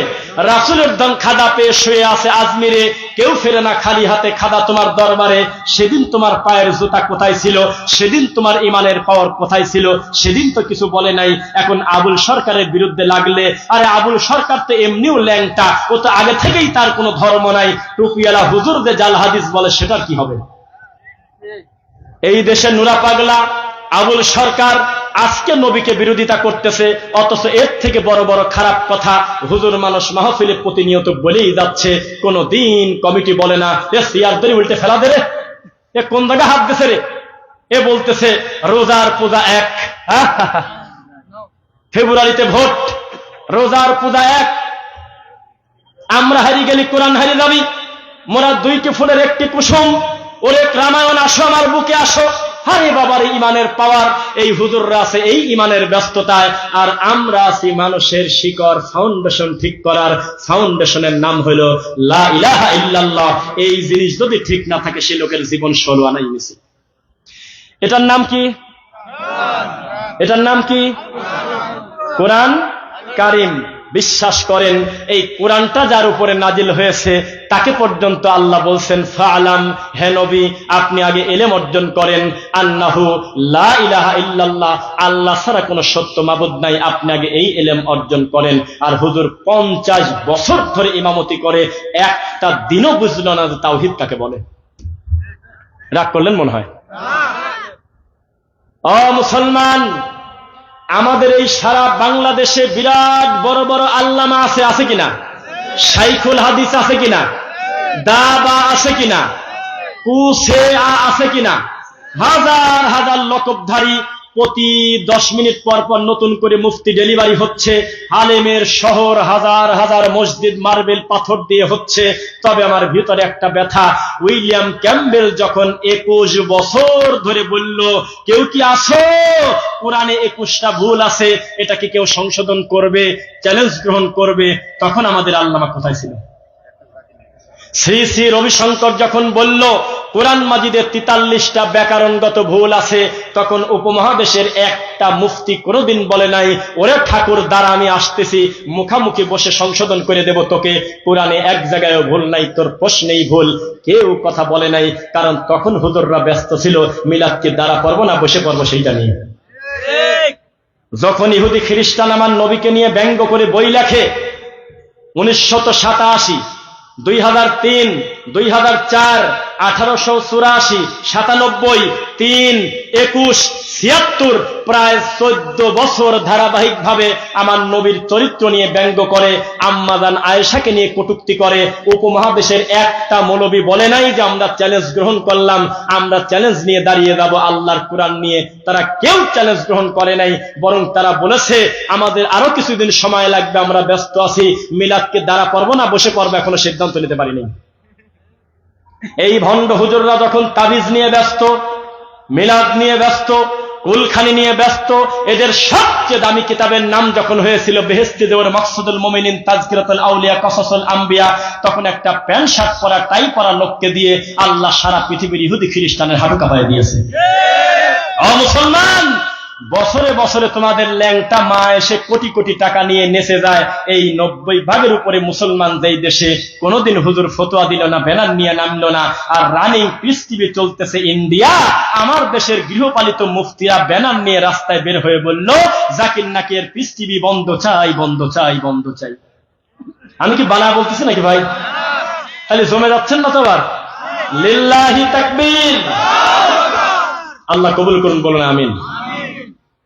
রাসূলের ধন খাদা পেয়ে শুয়ে আছে আজমিরে, কেউ ফেরে না খালি হাতে খাদা তোমার দরবারে। সেদিন তোমার পায়ের জুতা কোথায় ছিল? সেদিন তোমার ইমানের পাওয়ার কোথায় ছিল? সেদিন তো কিছু বলে নাই। এখন আবুল সরকারের বিরুদ্ধে লাগলে, আরে আবুল সরকার তো এমনিও ল্যাংটা, ও তো আগে থেকেই তার কোনো ধর্ম নাই। টুপিওয়ালা হুজুর যে জাল হাদিস বলে সেটার কি হবে? এই দেশে নুরা পাগলা আবুল সরকার আজকে নবীকে বিরোধিতা করতেছে, অথচ এর থেকে বড় বড় খারাপ কথা হুজুর মানুষ মাহফিলে প্রতিনিয়ত বলেই যাচ্ছে। কোন দিন কমিটি বলে না এ সিয়ার ধরে উল্টে ফেলা দেবে, এ কোন জায়গায় হাত দিছে রে। এ বলতেছে রোজার পূজা এক, ফেব্রুয়ারিতে ভোট, রোজার পূজা এক। আমরা হারিয়ে গেলি, কোরআন হারিয়ে যাবি। মোরা 2টি ফুলের একটি কুসুম, ওরে রামায়ণ আসো আমার বুকে আসো। হারে বাবার ইমানের পাওয়ার, এই হুজুররা আছে এই ইমানের ব্যস্ততায়, আর আমরা আছি মানুষের শিকড় ফাউন্ডেশন ঠিক করার। ফাউন্ডেশনের নাম হলো লা ইলাহা ইল্লাল্লাহ। এই জিনিস যদি ঠিক না থাকে সে লোকের জীবন 16 আনাই মিছে। এটার নাম কি? এটার নাম কি? কোরআন কারীম। বিশ্বাস করেন এই কোরআনটা যার উপরে নাজিল হয়েছে তাকে পর্যন্ত আল্লাহ বলছেন ফাআলাম, হে নবী আপনি আগে ইলম অর্জন করেন, আন্নাহু লা ইলাহা ইল্লাল্লাহ, আল্লাহ ছাড়া কোনো সত্য মাবুদ নাই, আপনি আগে এই ইলম অর্জন করেন। আর হুজুর 50 বছর ধরে ইমামতি করে একটা দিনও বুঝলো না যে তাওহীদ কাকে বলে। রাগ করলেন মনে হয়? ও মুসলমান, আমাদের এই সারা বাংলাদেশে বিরাট বড় বড় আল্লামা আছে, আছে কিনা? শাইখুল হাদিস আছে কিনা? দাবা আছে কিনা? কুসে আছে কিনা? হাজার হাজার লকবধারী, প্রতি 10 মিনিট পর পর নতুন করে মুফতি ডেলিভারি হচ্ছে। আলেমের শহর, হাজার হাজার মসজিদ মার্বেল পাথর দিয়ে হচ্ছে। তবে আমার ভিতরে একটা ব্যথা, উইলিয়াম ক্যাম্বেল যখন 21 বছর ধরে বলল কেউ কি আসো, কোরআনে 21টা ভুল আছে, এটা কি কেউ সংশোধন করবে, চ্যালেঞ্জ গ্রহণ করবে, তখন আমাদের আল্লামা কোথায় ছিল? শ্রী শ্রী রবিশঙ্কর যখন বলল কোরআন মাজিদে 43টা ব্যাকরণগত ভুল আছে, তখন উপমহাদেশের একটা মুফতি কোনোদিন বলে নাই ওরে ঠাকুর দ্বারা আমি আসতেছি, মুখামুখি বসে সংশোধন করে দেব তোকে, কোরআনে এক জায়গায়ও ভুল নাই, তোর প্রশ্নেই ভুল। কেউ কথা বলে নাই, কারণ তখন হুজুররা ব্যস্ত ছিল মিলাদকে দ্বারা পড়বো না বসে পড়বো সেইটা নিয়ে। যখন ইহুদি খ্রিস্টান আমার নবীকে নিয়ে ব্যঙ্গ করে বই লেখে 1987, 2003, 2004, 1884, 97, 3, 21, 76, প্রায় 14 বছর ধারাবাহিক ভাবে আমার নবীর চরিত্র নিয়ে ব্যঙ্গ করে, আম্মাজান আয়েশাকে নিয়ে কটূক্তি করে। উপমহাদেশের একটা মৌলবী বলে নাই যে আমরা চ্যালেঞ্জ গ্রহণ করলাম, আমরা চ্যালেঞ্জ নিয়ে দাঁড়িয়ে যাব আল্লাহর কোরআন নিয়ে। তারা কেউ চ্যালেঞ্জ গ্রহণ করে নাই, বরং তারা বলেছে আমাদের আরো কিছুদিন সময় লাগবে, আমরা ব্যস্ত আছি, মিলাদকে দ্বারা পড়বো না বসে পড়বো এখনো সিদ্ধান্ত নিতে পারিনি। এই ভণ্ড হুজুররা যখন তাবিজ নিয়ে ব্যস্ত, মিলাদ নিয়ে ব্যস্ত, কুলখানি নিয়ে ব্যস্ত, এদের সবচেয়ে দামি কিতাবের নাম যখন হয়েছিল বেহেশতি দেওয়ার মাকসুদুল মুমিনিন তাজকিরাতুল আউলিয়া কসাসুল আম্বিয়া, তখন একটা প্যান্ট শার্ট পরা টাই পরা লোককে দিয়ে আল্লাহ সারা পৃথিবীর ইহুদি খ্রিস্টানের হাঁটু কাঁপায় দিয়েছে। ও মুসলমান, বছরে বছরে তোমাদের ল্যাংটা মা এসে কোটি কোটি টাকা নিয়ে নেচে যায়। এই 90% উপরে মুসলমান যেই দেশে কোনোদিন হুজুর ফতোয়া দিল না, ব্যানার নিয়ে নামলো না, আর রানিং পিস টিভি চলতেছে ইন্ডিয়া, আমার দেশের গৃহপালিত মুফতিরা ব্যানার নিয়ে রাস্তায় বের হয়ে বলল জাকির নাকের পিস টিভি বন্ধ চাই, বন্ধ চাই, বন্ধ চাই। আমি কি বানা বলতেছি নাকি ভাই? তাহলে জমে যাচ্ছেন না তো? আবার লিল্লাহি তাকবীর। আল্লাহ কবুল করুন, বলুন আমিন।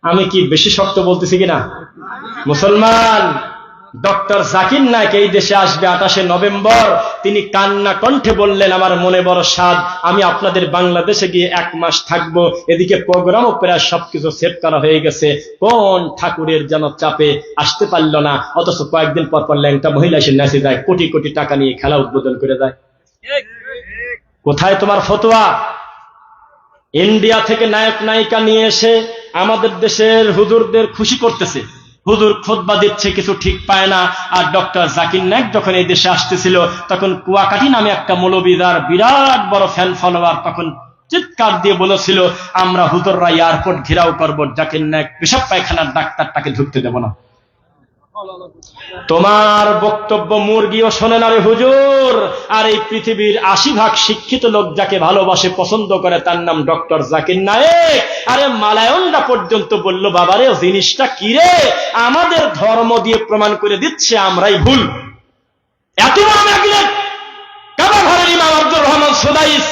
আমি কি বেশি শক্ত বলতেছি কিনা? মুসলমান, ডক্টর জাকির নায়েক এই দেশে আসবে 28শে নভেম্বর। তিনি কান্না কণ্ঠে বললেন, আমার মনে বড় স্বাদ, আমি আপনাদের বাংলাদেশে গিয়ে 1 মাস থাকবো। এদিকে প্রোগ্রামও প্রায় সবকিছু সেট করা হয়ে গেছে। কোন ঠাকুরের যেন চাপে আসতে পারল না, অথচ কয়েকদিন পর পর ল্যাংটা মহিলা এসে নাচে যায়, কোটি কোটি টাকা নিয়ে খেলা উদ্বোধন করে যায়। কোথায় তোমার ফতোয়া? ইন্ডিয়া থেকে নায়ক নায়িকা নিয়ে এসে আমাদের দেশের হুজুরদের খুশি করতেছে। হুজুর খুতবা দিচ্ছে, কিছু ঠিক পায় না। আর ডক্টর জাকির নায়েক যখন এই দেশে আসতেছিল, তখন কুয়াকাঠি নামে একটা মৌলবীর বিরাট বড় ফ্যান ফলোয়ার তখন চিৎকার দিয়ে বলেছিল, আমরা হুজুররা এয়ারপোর্ট ঘেরাও করবো, জাকির নায়েক পেশাব পায়খানার ডাক্তারটাকে ঢুকতে দেব না। তোমার বক্তব্য মুরগিও শোনে না রে হুজুর। আর এই পৃথিবীর 80% শিক্ষিত লোক যাকে ভালোবাসে, পছন্দ করে, তার নাম ডক্টর জাকির নায়েক। আরে মালায়নরা পর্যন্ত বলল, বাবারে জিনিসটা কি রে, আমাদের ধর্ম দিয়ে প্রমাণ করে দিচ্ছে আমরাই ভুল। এত বড় ম্যাগনেট কাবা ঘরের ইমাম আব্দুর রহমান সুদাইস,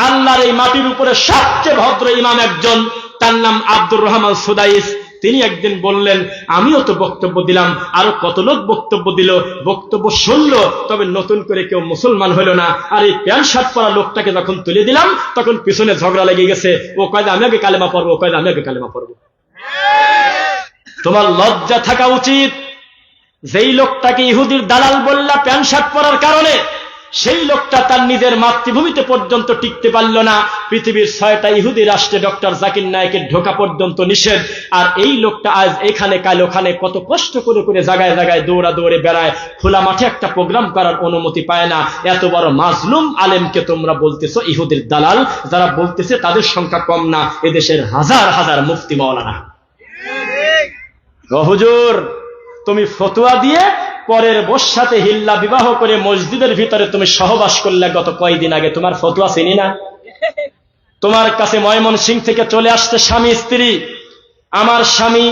আল্লাহর এই মাটির উপরে সবচেয়ে ভদ্র ইমাম একজন, তার নাম আব্দুর রহমান সুদাইস। তিনি একদিন বললেন, আমিও তো বক্তব্য দিলাম, আরো কত লোক বক্তব্য দিল, বক্তব্য শুনলো, তবে নতুন করে কেউ মুসলমান হলো না। আর এই প্যান্ট শার্ট পরা লোকটাকে যখন তুলে দিলাম, তখন পিছনে ঝগড়া লেগে গেছে। ও কয় আমি আগে কালেমা পড়বো, ও কয় আমি আগে কালেমা পড়বো। তোমার লজ্জা থাকা উচিত। যেই লোকটাকে ইহুদির দালাল বললা প্যান্ট শার্ট পরার কারণে, সেই লোকটা তার নিজের মাতৃভূমিতে পর্যন্ত টিকতে পারল না। পৃথিবীর 6টা ইহুদি রাষ্ট্রে ডক্টর জাকির নায়েকের ঢোকা পর্যন্ত নিষেধ। আর এই লোকটা আজ এখানে কাল ওখানে কত কষ্ট করে করে জায়গায় জায়গায় দৌড়ে বেড়ায়, খোলা মাঠে একটা প্রোগ্রাম করার অনুমতি পায় না। এত বড় মাজলুম আলেমকে তোমরা বলতেছো ইহুদির দালাল। যারা বলতেছে তাদের সংখ্যা কম না, এদেশের হাজার হাজার মুফতি মাওলানা। ও হুজুর, তুমি ফতোয়া দিয়ে পরের বস সাথে হিল্লা বিবাহ করে মসজিদের ভিতরে তুমি সহবাস করলে গত কয়েকদিন আগে, তোমার ফতোয়া চিনি না? তোমার কাছে ময়মনসিংহ থেকে চলে আসছে স্বামী স্ত্রী, আমার স্বামী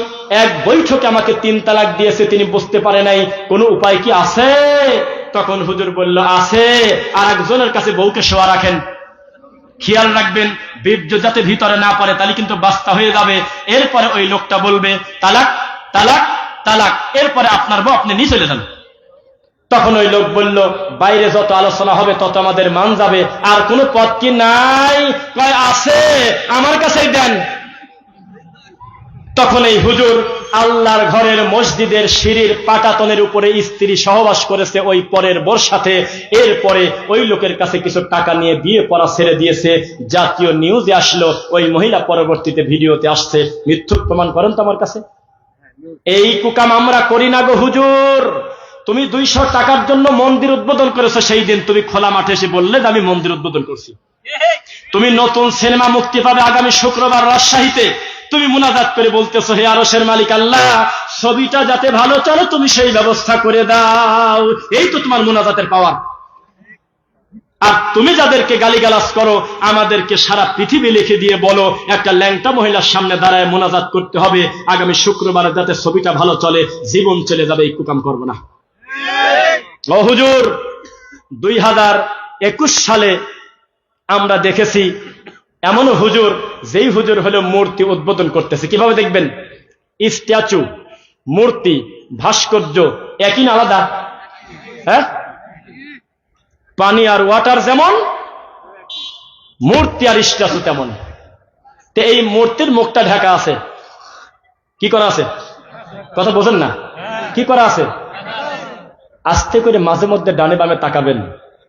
এক বৈঠকে আমাকে 3 তালাক দিয়েছে, তিনি বুঝতে পারে নাই, কোনো উপায় কি আছে? তখন হুজুর বলল, আছে। আর একজনের কাছে বউকে শোয়া রাখেন, খেয়াল রাখবেন বীর্য যাতে ভিতরে না পড়ে, তাহলে কিন্তু বাস্তা হয়ে যাবে। এরপরে ওই লোকটা বলবে তালাক তালাক তালাক, এরপরে আপনার বউ, আপনি নিয়ে চলে যান। তখন ওই লোক বলল, বাইরে যত আলোচনা হবে তত আমাদের মান যাবে, আর কোন পথ কি নাই? কয় আছে, আমার কাছেই দেন। তখন এই হুজুর আল্লাহর ঘরের মসজিদের সিঁড়ির পাটাতনের উপরে স্ত্রী সহবাস করেছে ওই পরের বোর সাথে। এরপরে ওই লোকের কাছে কিছু টাকা নিয়ে বিয়ে পড়া ছেড়ে দিয়েছে। জাতীয় নিউজে আসলো, ওই মহিলা পরবর্তীতে ভিডিওতে আসছে। মিথ্যুক প্রমাণ করেন তো আমার কাছে। এই কুকাম আমরা করি না গো হুজুর। তুমি 200 টাকার জন্য মন্দির উদ্বোধন করেছো, সেই দিন তুমি খোলা মাঠে এসে বললে যে আমি মন্দির উদ্বোধন করছি। তুমি নতুন সিনেমা মুক্তি পাবে আগামী শুক্রবার রাজশাহীতে, তুমি মুনাজাত করে বলতেছো, হে আরশের মালিক আল্লাহ, ছবিটা যাতে ভালো চলে তুমি সেই ব্যবস্থা করে দাও। এই তো তোমার মুনাজাতের পাওয়ার। আর তুমি যাদেরকে গালিগালাজ করো, আমাদেরকে সারা পৃথিবী লিখে দিয়ে বলো একটা ল্যাংটা মহিলার সামনে দাঁড়ায় মুনাজাত করতে হবে আগামী শুক্রবার, যাতে ছবিটা ভালো চলে, জীবন চলে যাবে, এই কুকাম করবো না। ও হুজুর, 2021 সালে আমরা দেখেছি এমন হুজুর, যেই হুজুর হলো মূর্তি উদ্বোধন করতেছে। কিভাবে দেখবেন? স্ট্যাচু, মূর্তি, ভাস্কর্য একই না আলাদা? হ্যাঁ, পানি আর ওয়াটার যেমন, মূর্তি আর স্ট্যাচু তেমন। তো এই মূর্তির মুখটা ঢাকা আছে, কি করা আছে? কথা বোঝেন না? কি করা আছে? আস্তে করে মাঝে মধ্যে ডানে বামে তাকাবেন।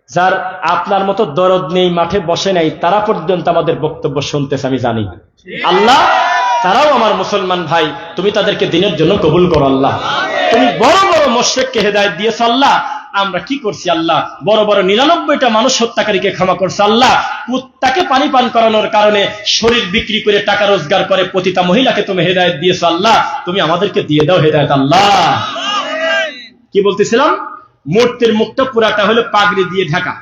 যার আপনার মতো দরদ নেই, মাঠে বসে নাই, তারা পর্যন্ত আমাদের বক্তব্য শুনতেছে, আমি জানি। আল্লাহ, তারাও আমার মুসলমান ভাই, তুমি তাদেরকে দিনের জন্য কবুল করো আল্লাহ। তুমি বড় বড় মুশরিককে হেদায়েত দিয়েছ আল্লাহ। আমরা কি করছি আল্লাহ? বড় বড় 99টা মানুষ হত্যাকারীকে ক্ষমা করছে আল্লাহ। কুত্তাকে পানি পান করানোর কারণে শরীর বিক্রি করে টাকা রোজগার করে পতিতা মহিলাকে তুমি হেদায়েত দিয়েছ আল্লাহ। তুমি আমাদেরকে দিয়ে দাও হেদায়েত আল্লাহ। কি বলতেছিলাম? মূর্তির মুখটা পুরাটা হলো পাগড়ি দিয়ে ঢাকা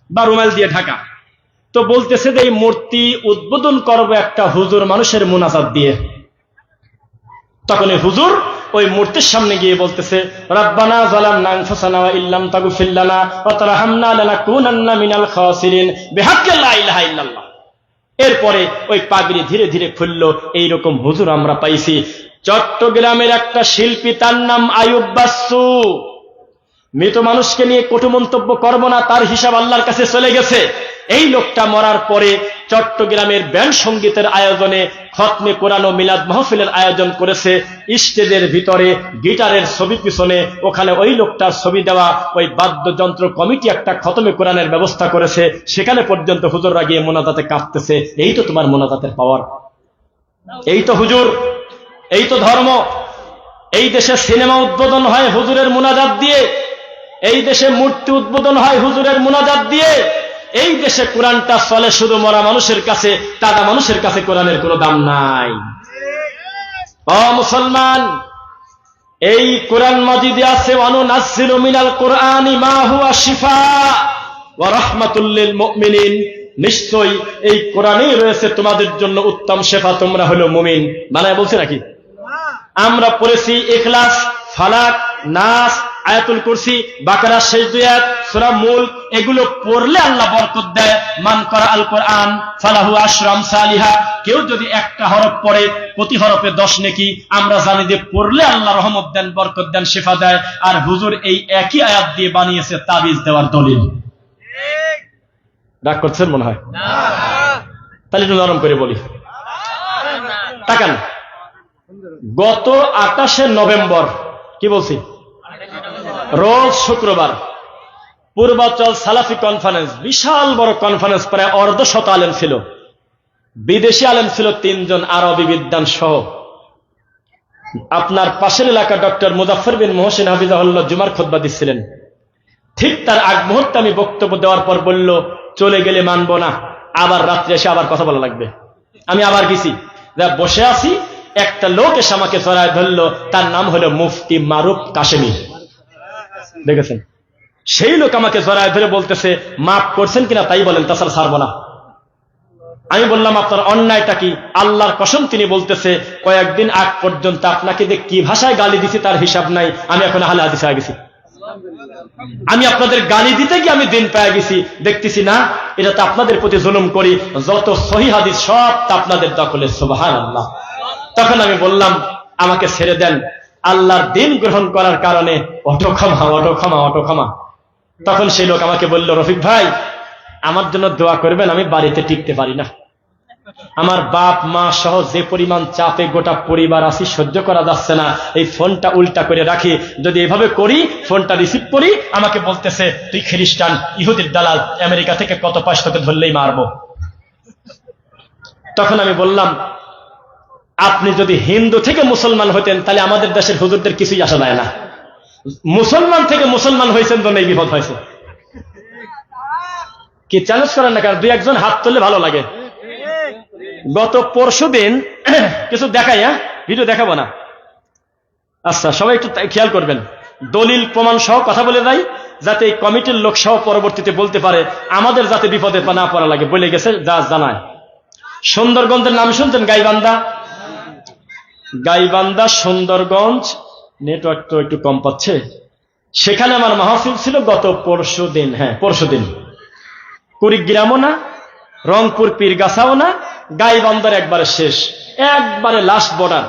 বা রুমাল দিয়ে ঢাকা। তো বলতেছে যে এই মূর্তি উদ্বোধন করবো একটা হুজুর মানুষের মুনাজাত দিয়ে। তখন এই হুজুর ওই মূর্তির সামনে গিয়ে বলতেছে, রাব্বানা যালামনা আনফুসানা ওয়া ইল্লাম তাগফির লানা ওয়া তারহামনা লানাকুনান্না মিনাল খাসিরিন বিহাক্কি লা ইলাহা ইল্লাল্লাহ। এরপরে ওই পাগড়ি ধীরে ধীরে খুলল। এইরকম হুজুর আমরা পাইছি। চট্টগ্রামের একটা শিল্পী, তার নাম আইয়ুব বাচ্চু। মৃত মানুষকে নিয়ে কটু মন্তব্য করব না, তার হিসাব আল্লাহর কাছে চলে গেছে। এই লোকটা মরার পরে চট্টগ্রামের ব্যান্ড সঙ্গীতের আয়োজনে খতমে কোরআন ও মিলাদ মাহফিলের আয়োজন করেছে। স্টেজের ভিতরে গিটারের ছবি পিছনে ওখানে ওই লোকটার ছবি দেওয়া ওই বাদ্যযন্ত্র কমিটি একটা খতমে কোরআনের ব্যবস্থা করেছে। সেখানে পর্যন্ত হুজুররা গিয়ে মোনাজাতে কাঁপতেছে। এই তো তোমার মোনাজাতের পাওয়ার, এই তো হুজুর, এই তো ধর্ম। এই দেশে সিনেমা উদ্বোধন হয় হুজুরের মোনাজাত দিয়ে, এই দেশে মূর্তি উদ্বোধন হয় হুজুরের মোনাজাত দিয়ে। এই দেশে কোরআনটা চলে শুধু মরা মানুষের কাছে, তাজা মানুষের কাছে কোরআনের কোনো দাম নাই। ও মুসলমান, এই কোরআন মাজিদে আছে ওয়ানুনাজ্জিলু মিনাল কোরআনি মা হুয়া শিফা ওয়া রাহমাতুল লিল মুমিনিন। নিশ্চয়ই এই কোরআনেই রয়েছে তোমাদের জন্য উত্তম শেফা, তোমরা হলো মুমিন। বানায় বলছে নাকি? আমরা পড়েছি ইখলাস, ফালাক, নাস, আয়াতুল কুরসি, বাকারা শেষ দুই আয়াত, সূরা মুলক। এগুলো পড়লে আল্লাহ বরকত দেয়। মান করা আল কোরআন ফালাহু আশরু আমসালিহা। কেউ যদি একটা হরফ পড়ে প্রতি হরফে 10 নেকি। আমরা জানি যে পড়লে আল্লাহ রহমত দেন, বরকত দেন, শেফা দেয়। আর হুজুর এই একই আয়াত দিয়ে বানিয়েছে তাবিজ দেওয়ার দলিল। রাগ করছেন মনে হয়? তাহলে একটু নরম করে বলি, তাকান। গত 28শে নভেম্বর, কি বলছি, রোজ শুক্রবার, পূর্বাচল সালাফি কনফারেন্স, বিশাল বড় কনফারেন্স, প্রায় 150 আলেম ছিল। বিদেশি আলেম ছিল 3 জন, আরবি বিদ্বান সহ। আপনার পাশের এলাকা ডক্টর মুজাফফর বিন মোহসিন হাফিজাহুল্লাহ জুমার খুতবা দিচ্ছিলেন। ঠিক তার আগ মুহূর্তে আমি বক্তব্য দেওয়ার পর বলল, চলে গেলে মানব না, আবার রাত্রে এসে আবার কথা বলা লাগবে। আমি আবার গেছি, বসে আছি, একটা লোক এসে আমাকে জড়ায় ধরলো। তার নাম হলো মুফতি মারুফ কাশেমি। দেখেছেন? সেই লোক আমাকে জড়ায় ধরে বলতেছে, মাফ করছেন কিনা তাই বলেন, তাছাড়া ছাড়বো না। আমি বললাম, আপনার অন্যায়টা কি? আল্লাহর কসম তিনি বলতেছে, কয়েকদিন আগ পর্যন্ত আপনাকে যে কি ভাষায় গালি দিছি তার হিসাব নাই। আমি এখন আহলে হাদিস হয়ে গেছি। আমি আপনাদের গালি দিতে গিয়ে আমি দিন পেয়ে গেছি। দেখতেছি না এটা তো আপনাদের প্রতি জুলুম করি। যত সহিহ হাদিস সব তা আপনাদের দখলে। সুবহানাল্লাহ। তখন আমি বললাম, আমাকে ছেড়ে দেন, আল্লাহর দিন গ্রহণ করার কারণে অটো ক্ষমা, অটো ক্ষমা, অটো ক্ষমা। তখন সেই লোক আমাকে বলল, রফিক ভাই আমার জন্য দোয়া করবেন, আমি বাড়িতে টিকতে পারি না। আমার বাপ মা সহ যে পরিমাণ চাপে গোটা পরিবার আছি, সহ্য করা যাচ্ছে না। এই ফোনটা উল্টা করে রাখি, যদি এভাবে করি ফোনটা রিসিভ করি, আমাকে বলতেছে তুই খ্রিস্টান, ইহুদির দালাল, আমেরিকা থেকে কত পাঁচ তোকে ধরলেই মারবো। তখন আমি বললাম, আপনি যদি হিন্দু থেকে মুসলমান হইতেন তাহলে আমাদের দেশের হুজুরদের কিছুই আসা যায় না। মুসলমান থেকে মুসলমান হয়েছেন তো এই বিপদ হয়েছে। কি চ্যালেঞ্জ করেন না? কারণ 2-1 হাত তুললে ভালো লাগে। গত পরশুদিন কিছু দেখাই, ভিডিও দেখাবো না। আচ্ছা, সবাই একটু খেয়াল করবেন, দলিল প্রমাণ সহ কথা বলে যাই, যাতে এই কমিটির লোক সহ পরবর্তীতে বলতে পারে, আমাদের যাতে বিপদে না পড়া লাগে। বলে গেছে যা জানায়। সুন্দরগঞ্জের নাম শুনছেন? গাইবান্ধা, গাইবান্ধা, সুন্দরগঞ্জ। নেটওয়ার্ক তো একটু কম পাচ্ছে। সেখানে আমার মাহফিল ছিল গত পরশুদিন। হ্যাঁ, পরশুদিন। কুড়িগ্রামও না, রংপুর পীরগাছাও না, গাইবান্ধার একবারে শেষ, একবারে লাস্ট বর্ডার।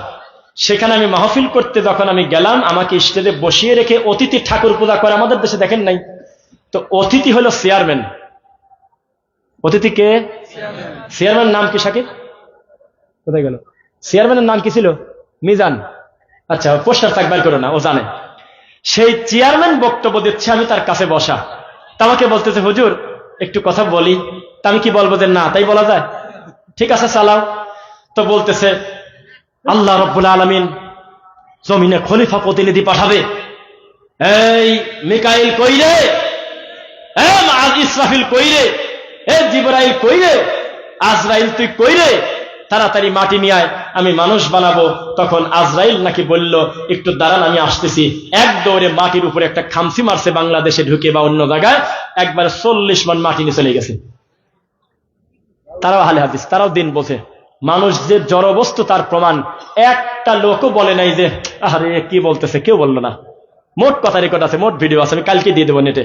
সেখানে আমি মাহফিল করতে যখন আমি গেলাম, আমাকে স্টেজে বসিয়ে রেখে অতিথি ঠাকুর পূজা করে। আমাদের দেশে দেখেন নাই তো, অতিথি হলো চেয়ারম্যান। অতিথি কে? চেয়ারম্যান নাম কি? সাকিব কোথায় গেল? চেয়ারম্যানের নাম কি ছিল? মিজান। আচ্ছা, পোস্টার থাক, বের করো না, ও জানে। সেই চেয়ারম্যান বক্তব্য দিচ্ছে, আমি তার কাছে বসা। তা আমাকে বলতেছে, হুজুর একটু কথা বলি। তা আমি কি বলবো যে না তাই বলা যায়? ঠিক আছে চালাও। তো বলতেছে, আল্লাহ রব্বুল আলামিন জমিনে খলিফা প্রতিনিধি পাঠাবে। এই মিকাইল কইরে, ইসরাফিল কইরে, জিবরাইল কইরে, আজরাইল তুই কইরে, তাড়াতাড়ি মাটি নিয়ে আয়, আমি মানুষ বানাবো। তখন আজরাইল নাকি বলল, একটু দাঁড়ান আমি আসতেছি। এক দৌড়ে মাটির উপরে একটা খামসি মারছে, বাংলাদেশে ঢুকে বা অন্য জায়গায়, একবার 40 মণ মাটি নিয়ে চলে গেছে। তারাও আহলে হাদিস, তারাও দিন বোঝে। মানুষ যে জড় বস্তু তার প্রমাণ একটা লোকও বলে নাই যে আরে কি বলতেছে, কেউ বললো না। মোট কথা রেকর্ড আছে, মোট ভিডিও আছে, আমি কালকে দিয়ে দেবো নেটে।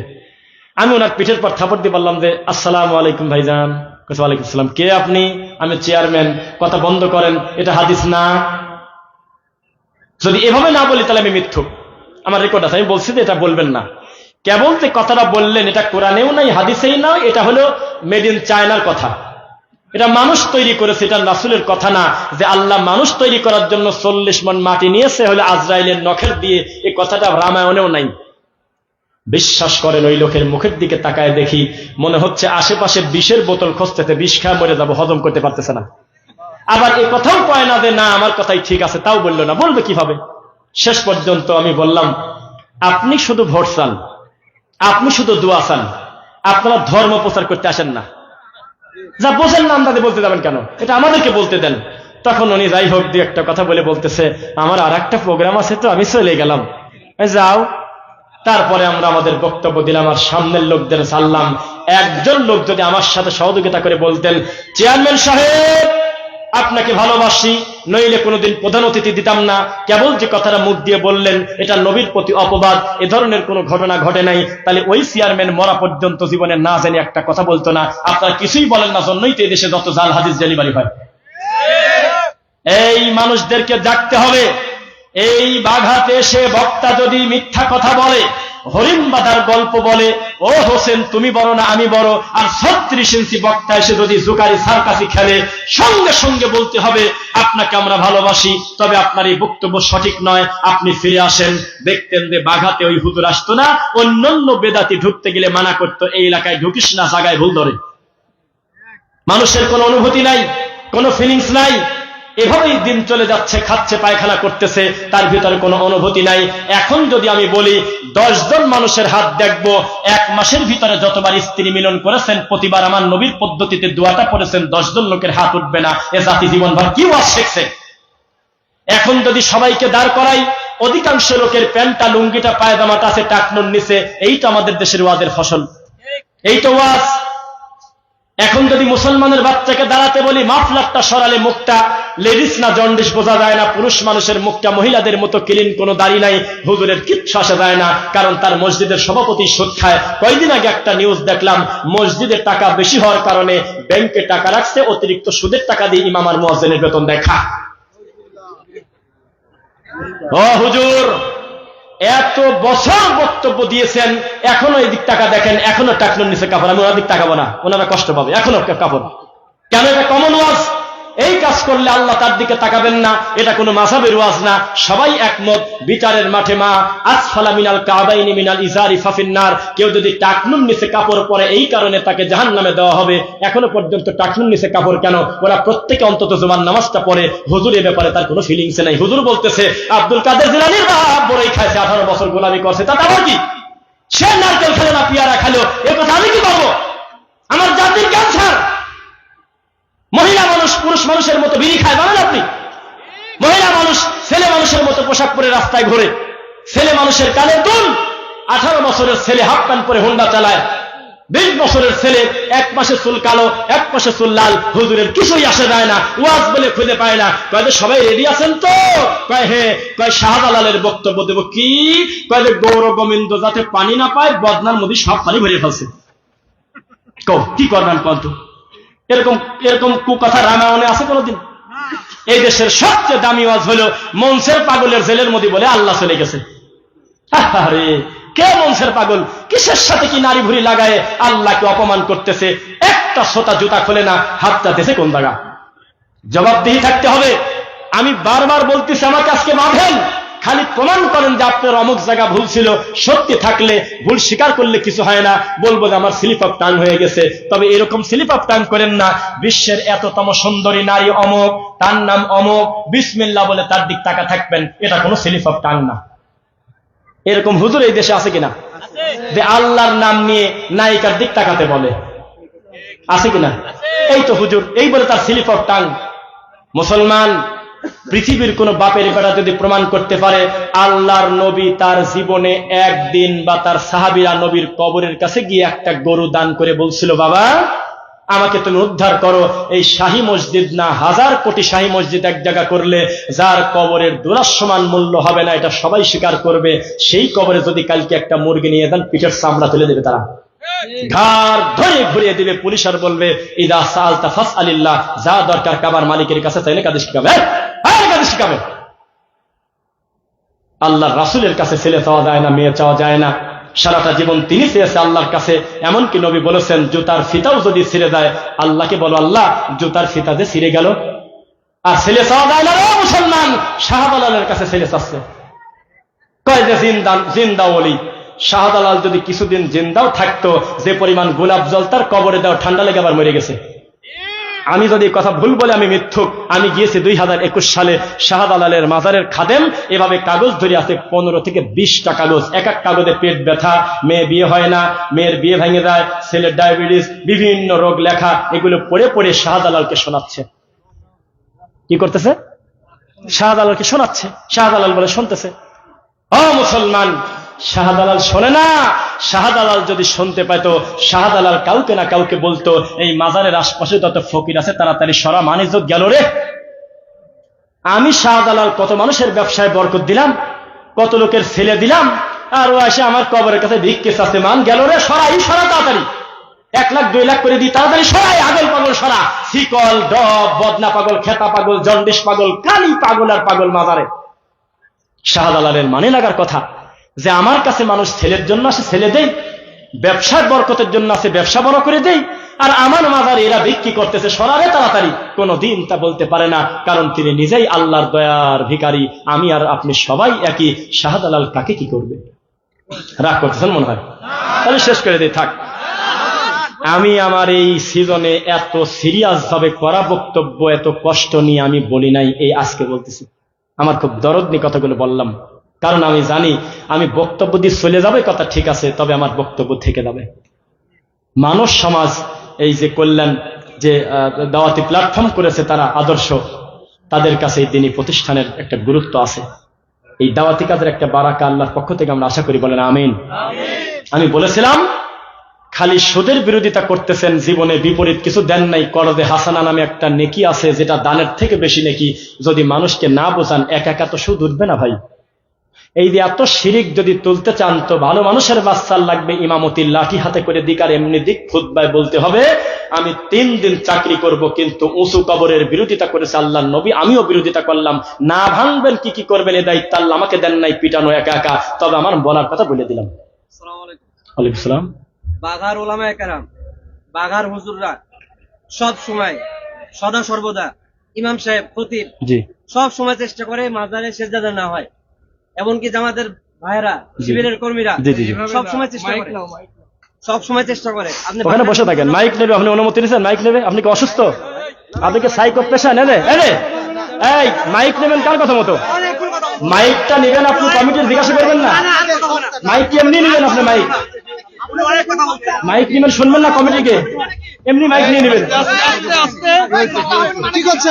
আমি ওনার পিঠের পর থাপড় দিয়ে বললাম যে আসসালামু আলাইকুম ভাইজান। ওয়ালাইকুম আসসালাম। কে আপনি? আমি চেয়ারম্যান। কথা বন্ধ করেন, এটা হাদিস না। যদি এভাবে না বলি তাহলে আমি মিথ্যুক। আমার রেকর্ড আছে, আমি বলছি যে এটা বলবেন না। কেবল যে কথাটা বললেন এটা কোরআনেও নাই, হাদিসেই না, এটা হলো মেড ইন চায়নার কথা। এটা মানুষ তৈরি করেছে, এটা রাসূলের কথা না। যে আল্লাহ মানুষ তৈরি করার জন্য 40 মণ মাটি নিয়েছে হলে আজরাইলের নখের দিয়ে, এই কথাটা রামায়ণেও নাই। বিশ্বাস করেন, ওই লোকের মুখের দিকে তাকায় দেখি মনে হচ্ছে আশেপাশে বিষের বোতল খুঁজতেছে, বিষ খায় মরে যাবো, হজম করতে পারতেছে না। আবার এই কথাও কয় না যে না আমার কথাই ঠিক আছে, তাও বললো না, বলবে কিভাবে? শেষ পর্যন্ত আমি বললাম, আপনি শুধু ভোট চান, আপনি শুধু দোয়া চান, আপনারা ধর্ম প্রচার করতে আসেন না। যা বোঝেন না আন্দাজে বলতে যাবেন কেন? এটা আমাদেরকে বলতে দেন। তখন উনি যাই হোক দিয়ে একটা কথা বলে বলতেছে, আমার আর একটা প্রোগ্রাম আছে তো আমি চলে গেলাম। যাও। তারপরে আমরা আমাদের বক্তব্য দিলাম, আর সামনের লোকদের চাললাম। একজন লোক যদি আমার সাথে সহযোগিতা করে বলতেন, চেয়ারম্যান সাহেব আপনাকে ভালোবাসি, নইলে কোনোদিন প্রধান অতিথি দিতাম না, কেবল যে কথাটা মুখ দিয়ে বললেন এটা নবীর প্রতি অপবাদ, এ ধরনের কোনো ঘটনা ঘটে নাই, তাহলে ওই চেয়ারম্যান মরা পর্যন্ত জীবনে না জানি একটা কথা বলতো না। আপনারা কিছুই বলেন না, জন্যই তো এই দেশে যত জাল হাদিস ডেলিভারি হয়। এই মানুষদেরকে জাগতে হবে। এই বাঘাতে এসে বক্তা যদি মিথ্যা কথা বলে, হরিণ বাঁধার গল্প বলে, ও হোসেন তুমি বড় না আমি বড়, আর 36 ইঞ্চি বক্তা এসে যদি জুকারি সার্কাসি খেলে, সঙ্গে সঙ্গে বলতে হবে আপনাকে আমরা ভালোবাসি, তবে আপনার এই বক্তব্য সঠিক নয়, আপনি ফিরে আসেন। দেখতেন যে বাঘাতে ওই হুজুর আসতো না, অন্যান্য বেদাতি ঢুকতে গেলে মানা করতো, এই এলাকায় ঢুকিস না, জায়গায় ভুল ধরে। মানুষের কোনো অনুভূতি নাই, কোনো ফিলিংস নাই, এভাবেই দিন চলে যাচ্ছে, খাচ্ছে পায়খানা করতেছে, তার ভিতরে কোনো অনুভূতি নাই। এখন যদি আমি বলি 10 জন মানুষের হাত দেখবো, 1 মাসের ভিতরে যতবার স্ত্রী মিলন করেছেন, প্রতিবার আমার নবীর পদ্ধতিতে দোয়াটা পড়েছেন, 10 জন লোকের হাত উঠবে না। এ জাতি জীবনভর কি ওয়াজ শিখছে? এখন যদি সবাইকে দাঁড় করাই, অধিকাংশ লোকের প্যান্টটা লুঙ্গিটা পায়জামাটা আছে টাকনুর নিচে, এইটা আমাদের দেশের ওয়াজের ফসল, এই তো ওয়াজ। এখন যদি মুসলমানের বাচ্চাকে দাঁড়াতে বলি, মাফলারটা সরালে মুখটা লেডিস না জন্ডিস বোঝা যায় না, পুরুষ মানুষের মুখটা মহিলাদের মতো ক্লিন, কোনো দাড়ি নাই, হুজুরের কিচ্ছু আসা যায় না, কারণ তার মসজিদের সভাপতি সুদ খায়। কয়েকদিন আগে একটা নিউজ দেখলাম, মসজিদের টাকা বেশি হওয়ার কারণে ব্যাংকে টাকা রাখছে, অতিরিক্ত সুদের টাকা দিয়ে ইমাম আর মুয়াজ্জিনের বেতন দেখা। ও হুজুর, এত বছর বক্তব্য দিয়েছেন, এখনো এদিক টাকা দেখেন, এখনো টাকনুর নিচে কাপড়। আমি ওনাদিক তাকাবো না, ওনারা কষ্ট পাবে, এখনো কাপড়। কেন? এটা কমন ওয়াজ। এই কাজ করলে আল্লাহ তার দিকে তাকাবেন না, এটা কোনো মাযহাবের ওয়াজ না। সবাই একমত, বিচারের মাঠে মা আসফালা মিনাল কাবাইনি মিনাল ইজারি ফাফিন্নার। কেউ যদি টাকনুর নিচে কাপড় পরে এই কারণে তাকে জাহান্নামে দেওয়া হবে। এখনো পর্যন্ত টাকনুর নিচে কাপড় কেন? ওরা প্রত্যেকে অন্তত জুমার নামাজটা পড়ে। হুজুর এ ব্যাপারে তার কোনো ফিলিংস নাই। হুজুর বলতেছে আব্দুল কাদের জিলানীর বাপ বড়ই খাইছে, 18 বছর গোলামি করছে, তাতে আবার কি? সে নারকেল খেলো না পিয়ারা খেলো, এ কথা আমি কি পাবো? আমার জাতির ক্যান্সার। মহিলা মানুষ পুরুষ মানুষের মতো বিড়ি খায়, জানেন আপনি? মহিলা মানুষ ছেলে মানুষের মতো পোশাক পরে রাস্তায় ঘোরে, ছেলে মানুষের কানে দুল। 18 বছরের ছেলে হাফ প্যান্ট পরে হোন্ডা চালায়, 20 বছরের ছেলে 1 পাশে চুল কালো 1 পাশে চুল লাল। হুজুরের কিছুই আসে যায় না, ওয়াজ বলে খুঁজে পায় না। কয় যে সবাই রেডি আছেন তো? কয় হে। কয় শাহজালালের বক্তব্য দেব কি? কয় যে গৌর গোবিন্দ যাতে পানি না পায়, বদনার মধ্যে সব পানি ভরে ফেলছে। কি করবেন কত? এরকম এরকম কুকথা রামায়ণে আছে কোনদিন? এই দেশের সবচেয়ে দামি ওয়াজ হলো মনসের পাগলের জেলের মধ্যে বলে আল্লাহ চলে গেছে। আরে কে মনসের পাগল? কিসের সাথে কি নারী ভুরি লাগায় আল্লাহকে অপমান করতেছে? একটা সোতা জুতা খোলে না, হাতটা দেশে কোন জায়গা? জবাবদিহি থাকতে হবে। আমি বারবার বলতেছি, আমাকে আজকে বাঁধেন, খালি প্রমাণ করেন যে আপনার অমুক জায়গা ভুল ছিল। সত্যি থাকলে, ভুল স্বীকার করলে কিছু হয় না, বলবো যে আমার স্লিপ অফ টাং হয়ে গেছে। তবে এরকম স্লিপ অফ টাং করেন না, বিশ্বের এততম সুন্দরী নারী অমুক, তার নাম অমুক, বিসমিল্লাহ বলে তার দিক তাকা থাকবেন, এটা কোনো স্লিপ অফ টাং না। এরকম হুজুর এই দেশে আছে কিনা যে আল্লাহর নাম নিয়ে নায়িকার দিক তাকাতে বলে? আছে কিনা? এই তো হুজুর, এই বলে তার স্লিপ অফ টাং। মুসলমান, পৃথিবীর কোন বাপের বেটা যদি প্রমাণ করতে পারে আল্লাহর নবী তার জীবনে একদিন বা তার সাহাবীরা নবীর কবরের কাছে গিয়ে একটা গরু দান করে বলছিল, বাবা আমাকে তুমি উদ্ধার করো, এই শাহী মসজিদ না 1000 কোটি শাহী মসজিদ এক জায়গা করলে যার কবরের দুরাসমান মূল্য হবে না, এটা সবাই স্বীকার করবে। সেই কবরে যদি কালকে একটা মুরগি নিয়ে দেন, পিঠের চামড়া তুলে দেবে তারা। ঘাড় ধরে ঘুরিয়ে দিবে পুলিশ, আর বলবে ইদা সালতা ফাসআলিল্লাহ, যা দরকার কাবার মালিকের কাছে চাইলে কাদের শিখাবে, কাদের শিখাবে। আল্লাহর রাসূলের কাছে ছেলে চাওয়া যায় না, মেয়ে চাওয়া যায় না। সারাটা জীবন তিনি চেয়েছে আল্লাহর কাছে। এমনকি নবী বলেছেন জুতার ফিতাও যদি ছিঁড়ে যায় আল্লাহকে বলো আল্লাহ জুতার ফিতা যে ছিঁড়ে গেল। আর ছেলে চাওয়া যায় না রে মুসলমান, শাহজালালের কাছে ছেলে চাচ্ছে, কয় যে জিন্দা ওলি। শাহজালাল যদি কিছুদিন জিন্দাও থাকতো, যে পরিমাণ গোলাপ জল তার কবরে দাও ঠান্ডা লেগে আবার মরে গেছে। আমি যদি কথা ভুল বলে আমি মিথ্যুক। আমি গিয়েছি 2021 সালে শাহজালালের মাজারের খাদেম, এভাবে কাগজ ধরে আছে 15 থেকে 20টা কাগজ। এক এক কাগজে পেট ব্যথা, মেয়ে বিয়ে হয় না, মেয়ের বিয়ে ভেঙে যায়, ছেলের ডায়াবেটিস, বিভিন্ন রোগ লেখা। এগুলো পড়ে পড়ে শাহজালালকে শোনাচ্ছে। কি করতেছে? শাহজালালকে শোনাচ্ছে। শাহজালাল বলে শুনতেছে। ও মুসলমান, শাহজালাল শোনে না। শাহজালাল যদি শুনতে পাইতো, শাহজালাল কাউকে না কাউকে বলতো এই মাজারের আশপাশে যত ফকির আছে তাড়াতাড়ি সরা, মানিজ্জত গেল রে। আমি শাহজালাল কত মানুষের ব্যবসায় বরকত দিলাম, কত লোকের ছেলে দিলাম, আর ও এসে আমার কবরের কাছে ভিক্ষে চাচ্ছে, মান গেল রে, সরাই সরা তাড়াতাড়ি, 1 লাখ 2 লাখ করে দিই, তাড়াতাড়ি সরাই, আগল পাগল সরা, শিকল ডব, বদনা পাগল, খেতা পাগল, জন্ডিস পাগল, কালি পাগল আর পাগল মাজারে। শাহজালালের মানে লাগার কথা যে আমার কাছে মানুষ ছেলের জন্য আসে, ছেলে দেই, ব্যবসার বরকতের জন্য আছে, ব্যবসা বড় করে দেই, আর আমার মাজারে এরা বিক্রি করতেছে, সরাবে তাড়াতাড়ি। কোনদিন তা বলতে পারে না, কারণ তিনি নিজেই আল্লাহর দয়ার ভিখারি। আমি আর আপনি সবাই একই। শাহজালাল কাকে কি করবে? রাগ করতেছেন মনে হয়? তাহলে শেষ করে দিই, থাক। আমি আমার এই সিজনে এত সিরিয়াস ভাবে করা বক্তব্য এত কষ্ট নিয়ে আমি বলি নাই, এই আজকে বলতেছি। আমার খুব দরদ নিয়ে কথাগুলো বললাম, কারণ আমি জানি আমি বক্তব্য দিয়ে চলে যাবে, কথা ঠিক আছে, তবে আমার বক্তব্য থেকে যাবে। মানুষ সমাজ এই যে কল্যাণ যে দাওয়াতি প্ল্যাটফর্ম করেছে, তারা আদর্শ, তাদের কাছে এই দিনী প্রতিষ্ঠানের একটা গুরুত্ব আছে। এই দাওয়াতি কাজের একটা বারাকা আল্লাহর পক্ষ থেকে আমরা আশা করি, বলেন আমিন। আমি বলেছিলাম খালি সুদের বিরোধিতা করতেছেন, জীবনে বিপরীত কিছু দেন নাই। করদে হাসানা নামে একটা নেকি আছে, যেটা দানের থেকে বেশি নেকি। যদি মানুষকে না বোঝান, একা একা তো সুদ উঠবে না ভাই। এই যে এত শিরিক যদি তুলতে চান, তো ভালো মানুষের বাচ্চার লাগবে, ইমামতির লাঠি হাতে করে দিক, আর এমনি দিক খুতবায় বলতে হবে আমি 3 দিন চাকরি করব, কিন্তু উঁচু কবরের বিরোধিতা করেছে আল্লাহর নবী, আমিও বিরোধিতা করলাম। না ভাঙবেন, কি কি করবেন, এ দায়িত্ব আল্লাহ আমাকে দেন নাই, পিটানো একা একা। তবে আমার বলার কথা বলে দিলাম। ওয়ালাইকুম আসসালাম। বাঘার ওলামায়ে কেরাম, বাঘার হুজুররা সব সময় সদা সর্বদা, ইমাম সাহেব, খতিব সব সময় চেষ্টা করে মাজারে সেজদা না হয়। এমনকি জামাতের ভাইরা, শিবিরের কর্মীরা সব সময় চেষ্টা করে, সব সময় চেষ্টা করে। আপনি ওখানে বসে থাকেন, মাইক নেবে, আপনি অনুমতি নিয়েছেন, মাইক নেবে। আপনি কি অসুস্থ? আপনি কি সাইকো পেশা নেবে? এই মাইক নেবেন কার কথা মতো? মাইকটা নেবেন আপনি, কমিটির জিজ্ঞাসা করবেন না। মাইক কি এমনি নেবেন আপনি? মাইক নেবেন, শুনবেন না কমিটিকে, এমনি মাইক নিয়ে নেবেন। ঠিক আছে,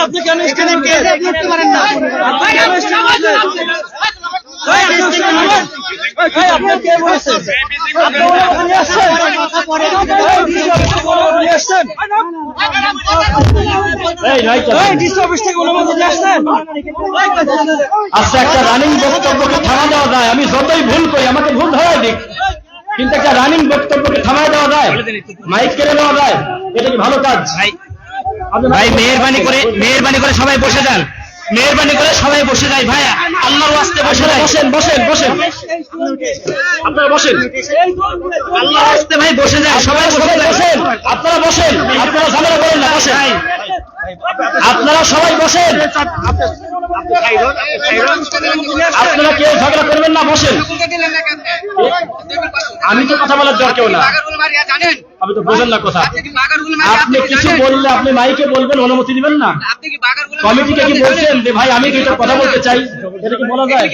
আপনি কেন করতে পারেন না? আপনার কে বলেছেন? আচ্ছা, একটা রানিং বক্তব্যকে থামা দেওয়া যায়? আমি যতই ভুল করি আমাকে ভুল ধরাই দিক, কিন্তু একটা রানিং বক্তব্যকে থামায় দেওয়া যায়, মাইক কেড়ে দেওয়া যায়? এটা কি ভালো কাজ? ভাই মেহেরবানি করে সবাই বসে যান, মেহেরবানি করে সবাই বসে যায় ভাই, আল্লাহর ওয়াস্তে বসে যায়। বসেন আপনারা বসেন, আল্লাহর ওয়াস্তে ভাই বসে যায়, সবাই বসেন। আপনারা বসেন, আপনারা ঝামেলা করেন না, বসেন আপনারা সবাই বসেন, আপনারা কেউ ঝগড়া করবেন না, বসেন। আমি তো কথা বলার দরকার না, আমি তো বোঝেন না কথা। আপনি কিছু বললে আপনি মাইকে বলবেন, অনুমতি দিবেন না? কমিটিকে কি বলছেন যে ভাই আমি কি কথা বলতে চাই? এটা কি বলা যায়?